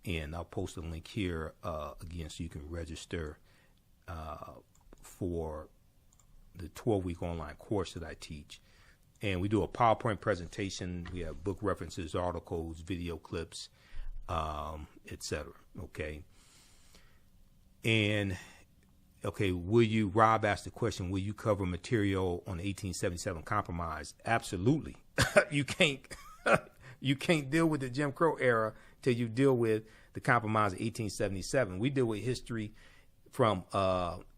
And I'll post a link here again so you can register for the 12-week online course that I teach. And we do a PowerPoint presentation. We have book references, articles, video clips, etc. Okay. And okay, Rob asked the question, will you cover material on the 1877 compromise? Absolutely. You can't deal with the Jim Crow era till you deal with the compromise of 1877. We deal with history from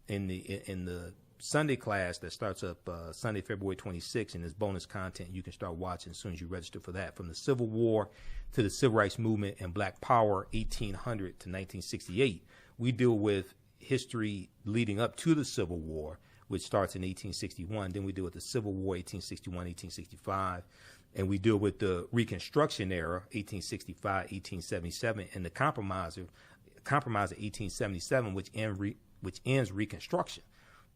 in the Sunday class that starts up Sunday, February 26th, and there's bonus content you can start watching as soon as you register for that. From the Civil War to the Civil Rights Movement and Black Power, 1800 to 1968. We deal with history leading up to the Civil War, which starts in 1861. Then we deal with the Civil War, 1861, 1865. And we deal with the Reconstruction era, 1865, 1877, and the compromise of 1877, which ends Reconstruction.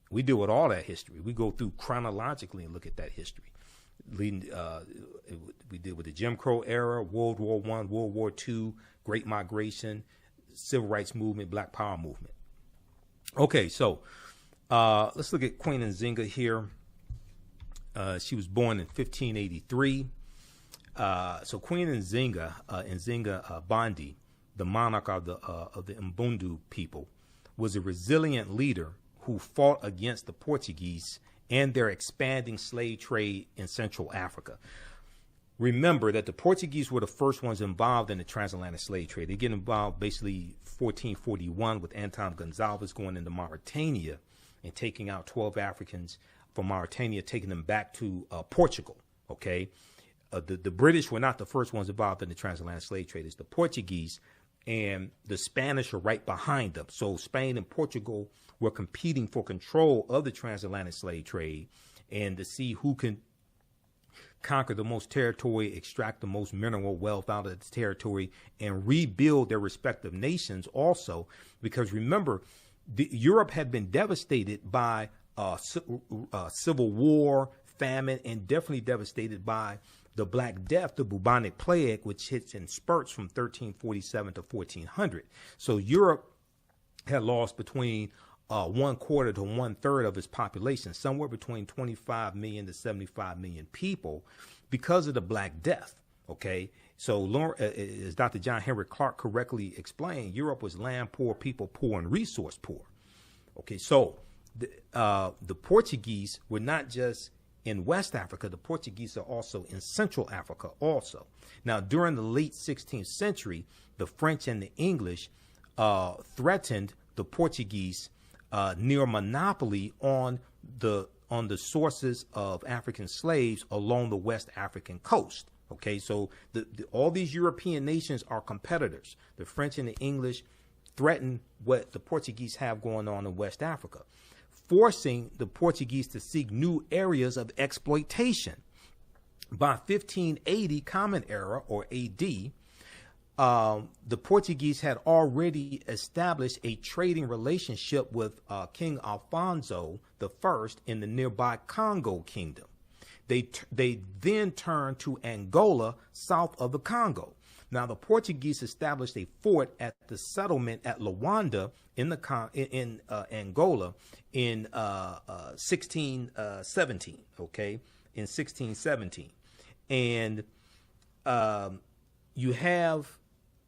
We deal with all that history. We go through chronologically and look at that history. We deal with the Jim Crow era, World War I, World War II, Great Migration, Civil Rights Movement, Black Power Movement. Okay, so let's look at Queen Nzinga here. She was born in 1583. So Queen Nzinga, Nzinga Bandi, the monarch of the Mbundu people, was a resilient leader who fought against the Portuguese and their expanding slave trade in Central Africa. Remember that the Portuguese were the first ones involved in the transatlantic slave trade. They get involved basically 1441 with Anton Gonzalez going into Mauritania and taking out 12 Africans from Mauritania, taking them back to Portugal. Okay, the British were not the first ones involved in the transatlantic slave trade. It's the Portuguese, and the Spanish are right behind them. So Spain and Portugal were competing for control of the transatlantic slave trade and to see who can conquer the most territory, extract the most mineral wealth out of the territory, and rebuild their respective nations also. Because remember, Europe had been devastated by civil war, famine, and definitely devastated by the Black Death, the bubonic plague, which hits in spurts from 1347 to 1400. So Europe had lost between 1/4 to 1/3 of its population, somewhere between 25 million to 75 million people, because of the Black Death. Okay, so as Dr. John Henry Clark correctly explained, Europe was land poor, people poor, and resource poor. Okay, so the Portuguese were not just in West Africa, the Portuguese are also in Central Africa also. Now, during the late 16th century, the French and the English threatened the Portuguese near monopoly on the sources of African slaves along the West African coast. Okay, so all these European nations are competitors. The French and the English threaten what the Portuguese have going on in West Africa, forcing the Portuguese to seek new areas of exploitation. By 1580 Common Era, or AD, the Portuguese had already established a trading relationship with King Alfonso I in the nearby Congo Kingdom. They then turned to Angola, south of the Congo. Now, the Portuguese established a fort at the settlement at Luanda in Angola in 1617. Okay, in 1617, and you have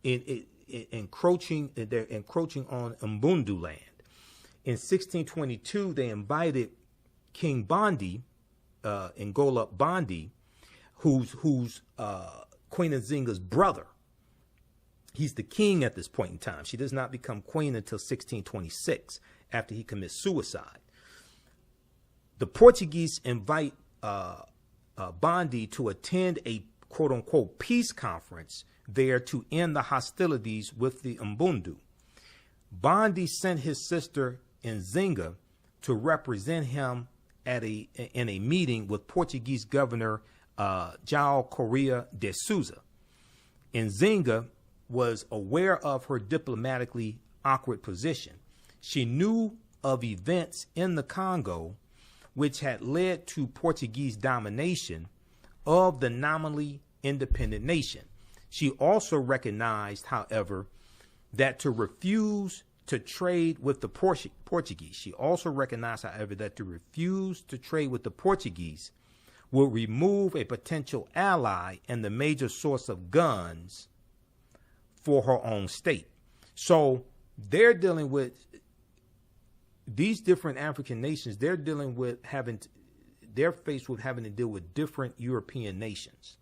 they're encroaching on Mbundu land. In 1622, they invited King Bandi, Ngola Bandi, who's Queen Nzinga's brother. He's the king at this point in time. She does not become queen until 1626, after he commits suicide. The Portuguese invite Bandi to attend a quote-unquote peace conference there to end the hostilities with the Mbundu. Bandi sent his sister Nzinga to represent him in a meeting with Portuguese Governor João Correia de Souza. Nzinga was aware of her diplomatically awkward position. She knew of events in the Congo which had led to Portuguese domination of the nominally independent nation. She also recognized, however, that to refuse to trade with the Portuguese, will remove a potential ally and the major source of guns for her own state. So they're dealing with these different African nations. They're faced with having to deal with different European nations.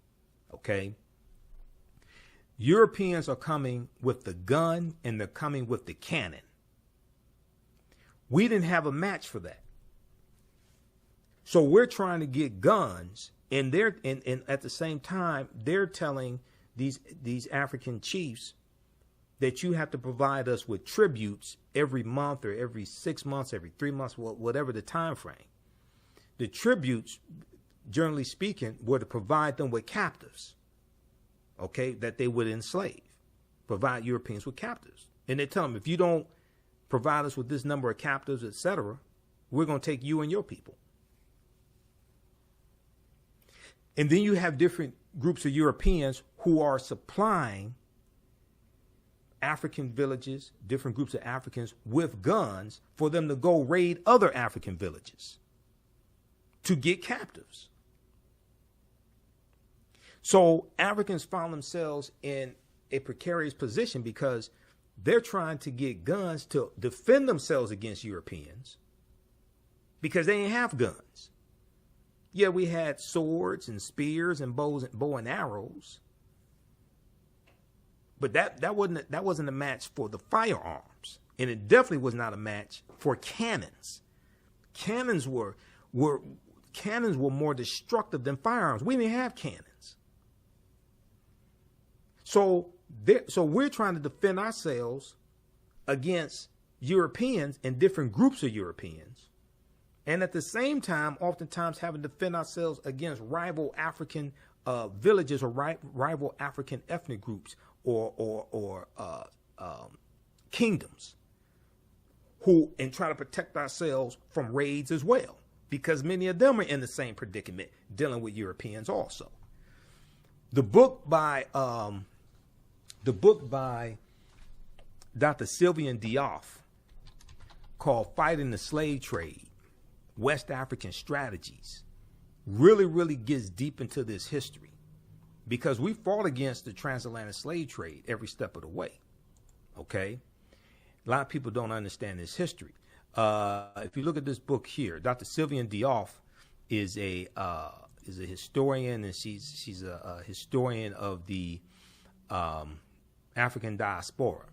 Okay. Europeans are coming with the gun and they're coming with the cannon. We didn't have a match for that. So we're trying to get guns, and at the same time, they're telling these African chiefs that you have to provide us with tributes every month or every 6 months, every 3 months, whatever the time frame. The tributes, generally speaking, were to provide them with captives, okay, that they would enslave, provide Europeans with captives. And they tell them, if you don't provide us with this number of captives, etc., we're going to take you and your people. And then you have different groups of Europeans who are supplying African villages, different groups of Africans with guns for them to go raid other African villages to get captives. So Africans found themselves in a precarious position because they're trying to get guns to defend themselves against Europeans because they didn't have guns. Yeah, we had swords and spears and bow and arrows, but that wasn't a match for the firearms, and it definitely was not a match for cannons. Cannons were more destructive than firearms. We didn't have cannons, so we're trying to defend ourselves against Europeans and different groups of Europeans. And at the same time, oftentimes having to defend ourselves against rival African villages or rival African ethnic groups or kingdoms and try to protect ourselves from raids as well, because many of them are in the same predicament dealing with Europeans also. The book by Dr. Sylvian Diop called Fighting the Slave Trade, West African Strategies, really gets deep into this history, because we fought against the transatlantic slave trade every step of the way. Okay, a lot of people don't understand this history. If you look at this book here, Dr. Sylvian Diop is a historian, and she's a historian of the African diaspora.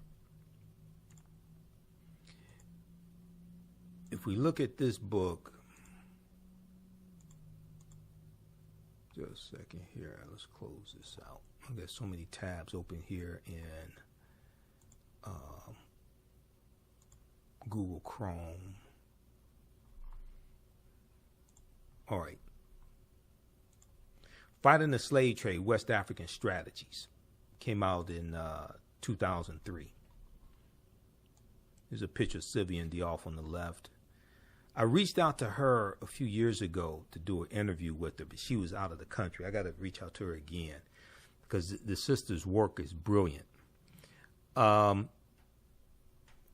If we look at this book, just a second here. Let's close this out. I've got so many tabs open here in Google Chrome. All right. Fighting the Slave Trade, West African Strategies. Came out in 2003. There's a picture of Sylvian Diop on the left. I reached out to her a few years ago to do an interview with her, but she was out of the country. I got to reach out to her again because the sister's work is brilliant. While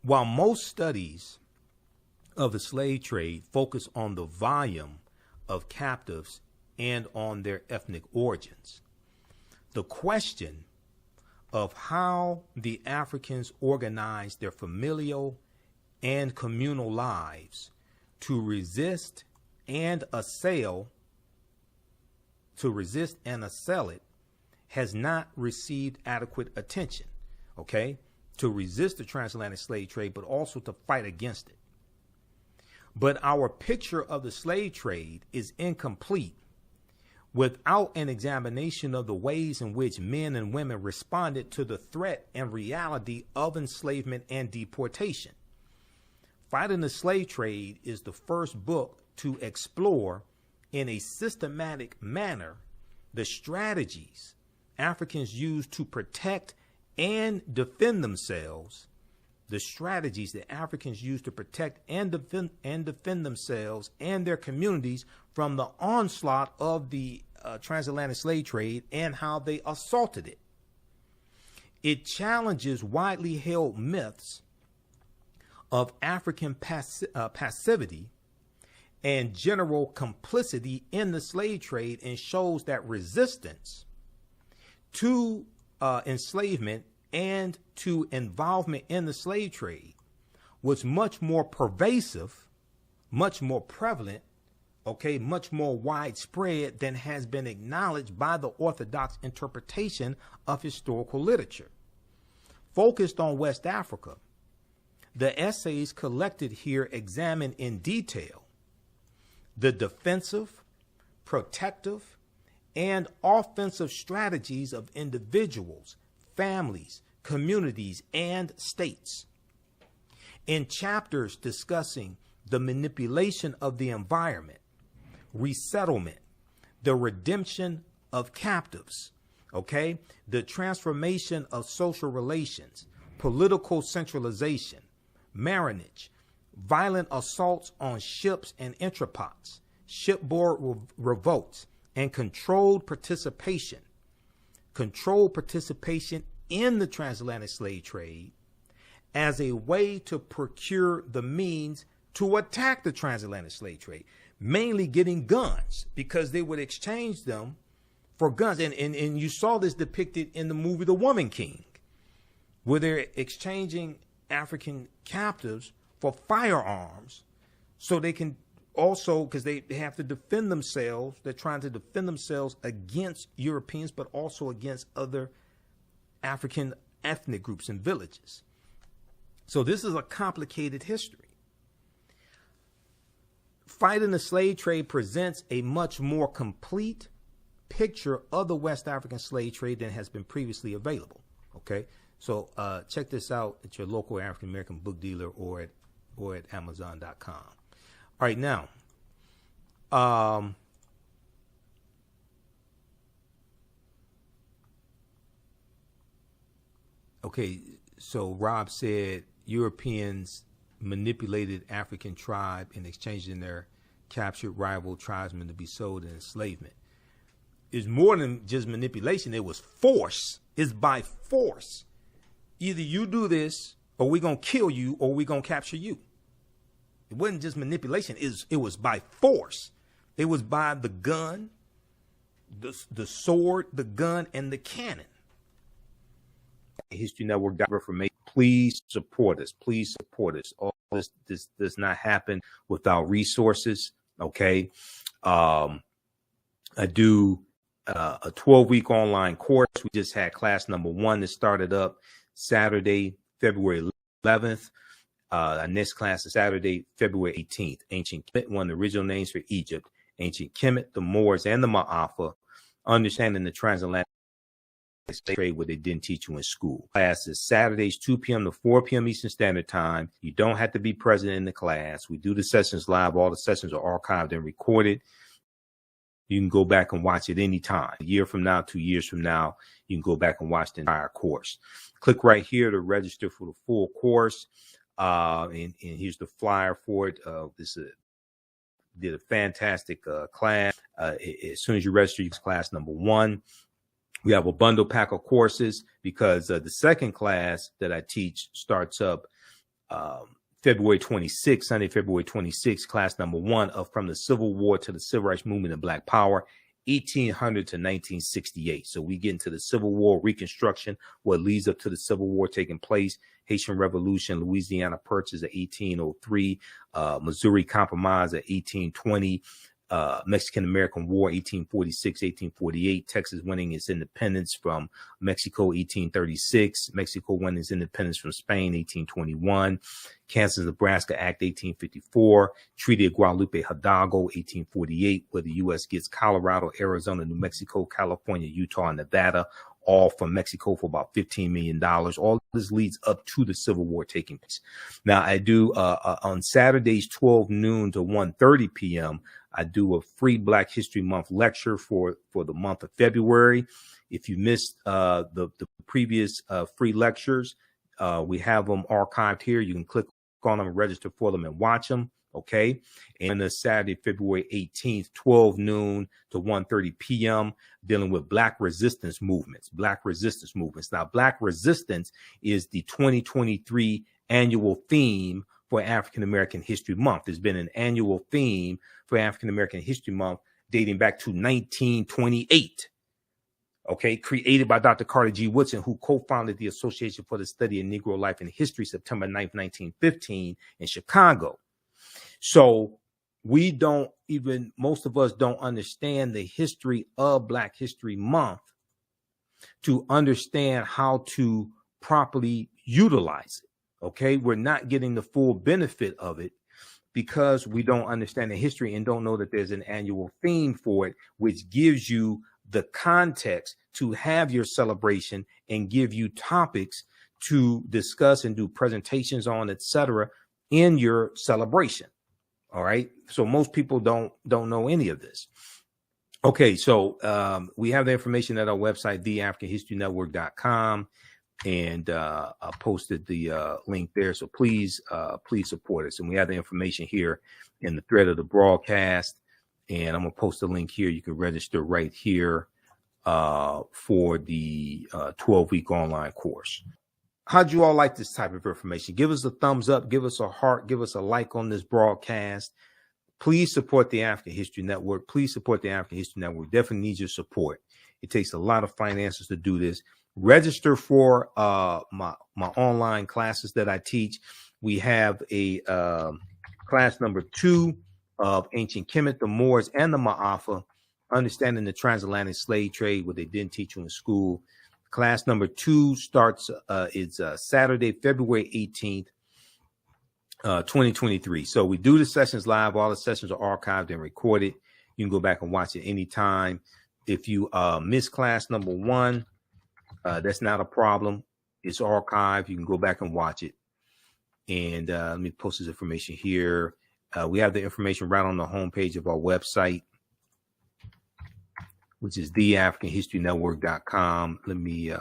most studies of the slave trade focus on the volume of captives and on their ethnic origins, the question of how the Africans organized their familial and communal lives to resist and assail it has not received adequate attention. Okay? To resist the transatlantic slave trade, but also to fight against it. But our picture of the slave trade is incomplete without an examination of the ways in which men and women responded to the threat and reality of enslavement and deportation. Fighting the Slave Trade is the first book to explore in a systematic manner the strategies Africans used to protect and defend themselves, the strategies that Africans used to protect and defend themselves and their communities from the onslaught of the transatlantic slave trade and how they assaulted it. It challenges widely held myths of African passivity and general complicity in the slave trade and shows that resistance to enslavement and to involvement in the slave trade was much more pervasive, much more prevalent, much more widespread than has been acknowledged by the orthodox interpretation of historical literature. Focused on West Africa, the essays collected here examine in detail the defensive, protective, and offensive strategies of individuals, families, communities, and states. In chapters discussing the manipulation of the environment, resettlement, the redemption of captives, the transformation of social relations, political centralization, marriage, violent assaults on ships and entrepots, shipboard revolts, and controlled participation in the transatlantic slave trade as a way to procure the means to attack the transatlantic slave trade, mainly getting guns, because they would exchange them for guns. And you saw this depicted in the movie The Woman King, where they're exchanging African captives for firearms so they can also, because they have to defend themselves, they're trying to defend themselves against Europeans, but also against other African ethnic groups and villages. So this is a complicated history. Fighting the Slave Trade presents a much more complete picture of the West African slave trade than has been previously available. Okay, so check this out at your local African American book dealer or at Amazon.com. All right, now, okay, so Rob said Europeans manipulated African tribe in exchanging their captured rival tribesmen to be sold in enslavement. It's more than just manipulation. It was force. It's by force. Either you do this or we're going to kill you or we're going to capture you. It wasn't just manipulation. It was by force. It was by the gun, the sword, the gun, and the cannon. History Network information. Please support us. Please support us. All this does not happen without resources. Okay. I do a 12-week online course. We just had class number 1 that started up Saturday, February 11th. Our next class is Saturday, February 18th. Ancient Kemet, one of the original names for Egypt. Ancient Kemet, the Moors and the Maafa, understanding the transatlantic slave trade, what they didn't teach you in school. Class is Saturdays, 2 p.m. to 4 p.m. Eastern Standard Time. You don't have to be present in the class. We do the sessions live. All the sessions are archived and recorded. You can go back and watch it anytime. A year from now, 2 years from now, you can go back and watch the entire course. Click right here to register for the full course. And here's the flyer for it. Did a fantastic class. As soon as you register, you can class number 1. We have a bundle pack of courses because the second class that I teach starts up February 26th, Sunday, February 26th, class number 1 of From the Civil War to the Civil Rights Movement and Black Power, 1800 to 1968. So we get into the Civil War, Reconstruction, what leads up to the Civil War taking place, Haitian Revolution, Louisiana Purchase of 1803, Missouri Compromise of 1820, Mexican-American War, 1846, 1848, Texas winning its independence from Mexico, 1836, Mexico winning its independence from Spain, 1821, Kansas-Nebraska Act, 1854, Treaty of Guadalupe Hidalgo, 1848, where the U.S. gets Colorado, Arizona, New Mexico, California, Utah, and Nevada, all from Mexico for about $15 million. All this leads up to the Civil War taking place. Now, I do on Saturdays, 12 noon to 1:30 p.m., I do a free Black History Month lecture for the month of February. If you missed the previous free lectures, we have them archived here. You can click on them, register for them, and watch them. Okay. And the Saturday, February 18th, 12 noon to 1:30 p.m., dealing with Black resistance movements. Black resistance movements. Now, Black resistance is the 2023 annual theme for African American History Month. There's been an annual theme for African American History Month dating back to 1928. Okay, created by Dr. Carter G. Woodson, who co-founded the Association for the Study of Negro Life and History, September 9th, 1915 in Chicago. So most of us don't understand the history of Black History Month to understand how to properly utilize it. Okay, we're not getting the full benefit of it because we don't understand the history and don't know that there's an annual theme for it, which gives you the context to have your celebration and give you topics to discuss and do presentations on, etc., in your celebration. All right. So most people don't know any of this. Okay, so we have the information at our website, TheAHNShow.com. and I posted the link there. So please support us. And we have the information here in the thread of the broadcast. And I'm gonna post a link here. You can register right here for the 12-week online course. How'd you all like this type of information? Give us a thumbs up, give us a heart, give us a like on this broadcast. Please support the African History Network. Please support the African History Network. Definitely needs your support. It takes a lot of finances to do this. Register for my online classes that I teach. We have a class number 2 of Ancient Kemet, the Moors and the Maafa, understanding the transatlantic slave trade, what they didn't teach you in school. Class number 2 starts, it's Saturday, February 18th, 2023. So we do the sessions live. All the sessions are archived and recorded. You can go back and watch it anytime. If you miss class number 1, that's not a problem. It's archived. You can go back and watch it. And let me post this information here. We have the information right on the homepage of our website, which is TheAHNShow.com. Let me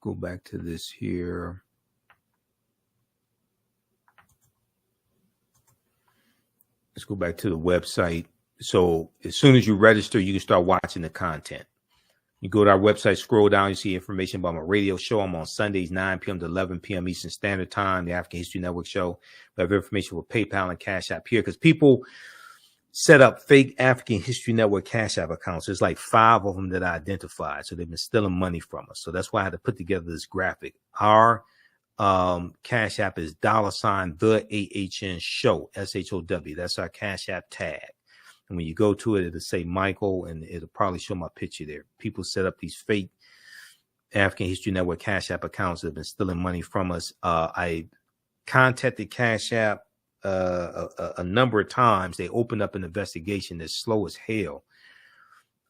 go back to this here. Let's go back to the website. So as soon as you register, you can start watching the content. You go to our website, scroll down, you see information about my radio show. I'm on Sundays, 9 p.m. to 11 p.m. Eastern Standard Time, the African History Network show. We have information for PayPal and Cash App here because people set up fake African History Network Cash App accounts. There's like 5 of them that I identified. So they've been stealing money from us. So that's why I had to put together this graphic. Our Cash App is $TheAHNShow, SHOW. That's our Cash App tag. And when you go to it, it'll say Michael, and it'll probably show my picture there. People set up these fake African History Network Cash App accounts that have been stealing money from us. I contacted Cash App a number of times. They opened up an investigation that's slow as hell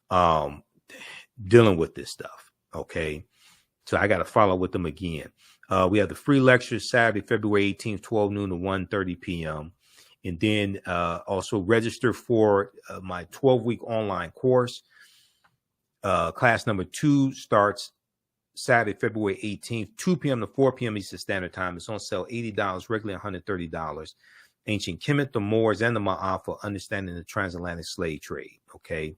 dealing with this stuff. Okay. So I got to follow with them again. We have the free lectures Saturday, February 18th, 12 noon to 1:30 p.m. And then also register for my 12-week online course. Class number 2 starts Saturday, February 18th, 2 p.m. to 4 p.m. Eastern Standard Time. It's on sale $80, regularly $130. Ancient Kemet, the Moors, and the Maafa, understanding the transatlantic slave trade. Okay.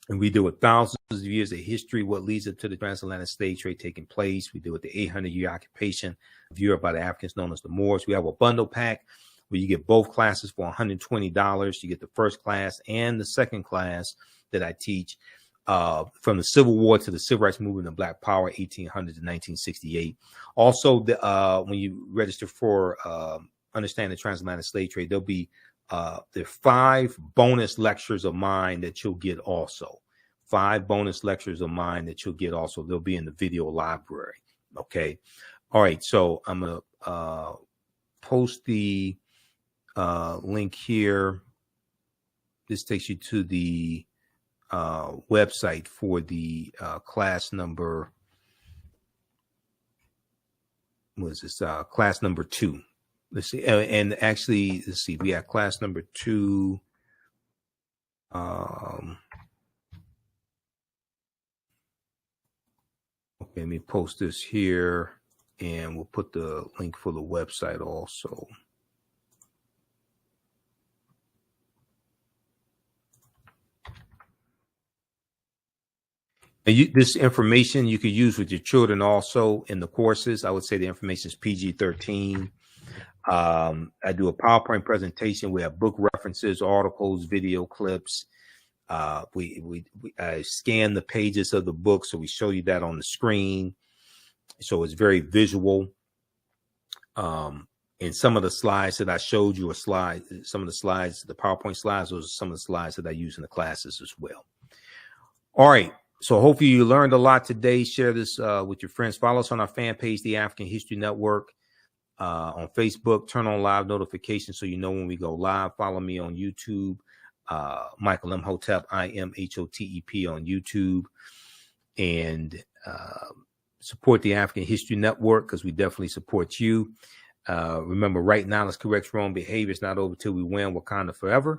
And we deal with thousands of years of history, what leads up to the transatlantic slave trade taking place. We deal with the 800-year occupation of Europe by the Africans known as the Moors. We have a bundle pack where you get both classes for $120. You get the first class and the second class that I teach from the Civil War to the Civil Rights Movement and Black Power, 1800 to 1968. Also, when you register for Understand the Transatlantic Slave Trade, there'll be there are 5 bonus lectures of mine that you'll get also. 5 bonus lectures of mine that you'll get also. They'll be in the video library. Okay. All right. So I'm going to post the link here. This takes you to the website for the class number. What is this? Class number 2. Let's see. And actually, let's see. We have class number 2. Okay, let me post this here, and we'll put the link for the website also. And this information you could use with your children also in the courses. I would say the information is PG-13. I do a PowerPoint presentation. We have book references, articles, video clips. I scan the pages of the book, so we show you that on the screen. So it's very visual. And some of the slides that I showed you are some of the slides, the PowerPoint slides, those are some of the slides that I use in the classes as well. All right. So hopefully you learned a lot today. Share this with your friends. Follow us on our fan page, The African History Network, on Facebook. Turn on live notifications so you know when we go live. Follow me on YouTube, Michael Imhotep, IMHOTEP on YouTube. And support the African History Network because we definitely support you. Remember, right now, let's correct wrong behavior. It's not over till we win. Wakanda forever.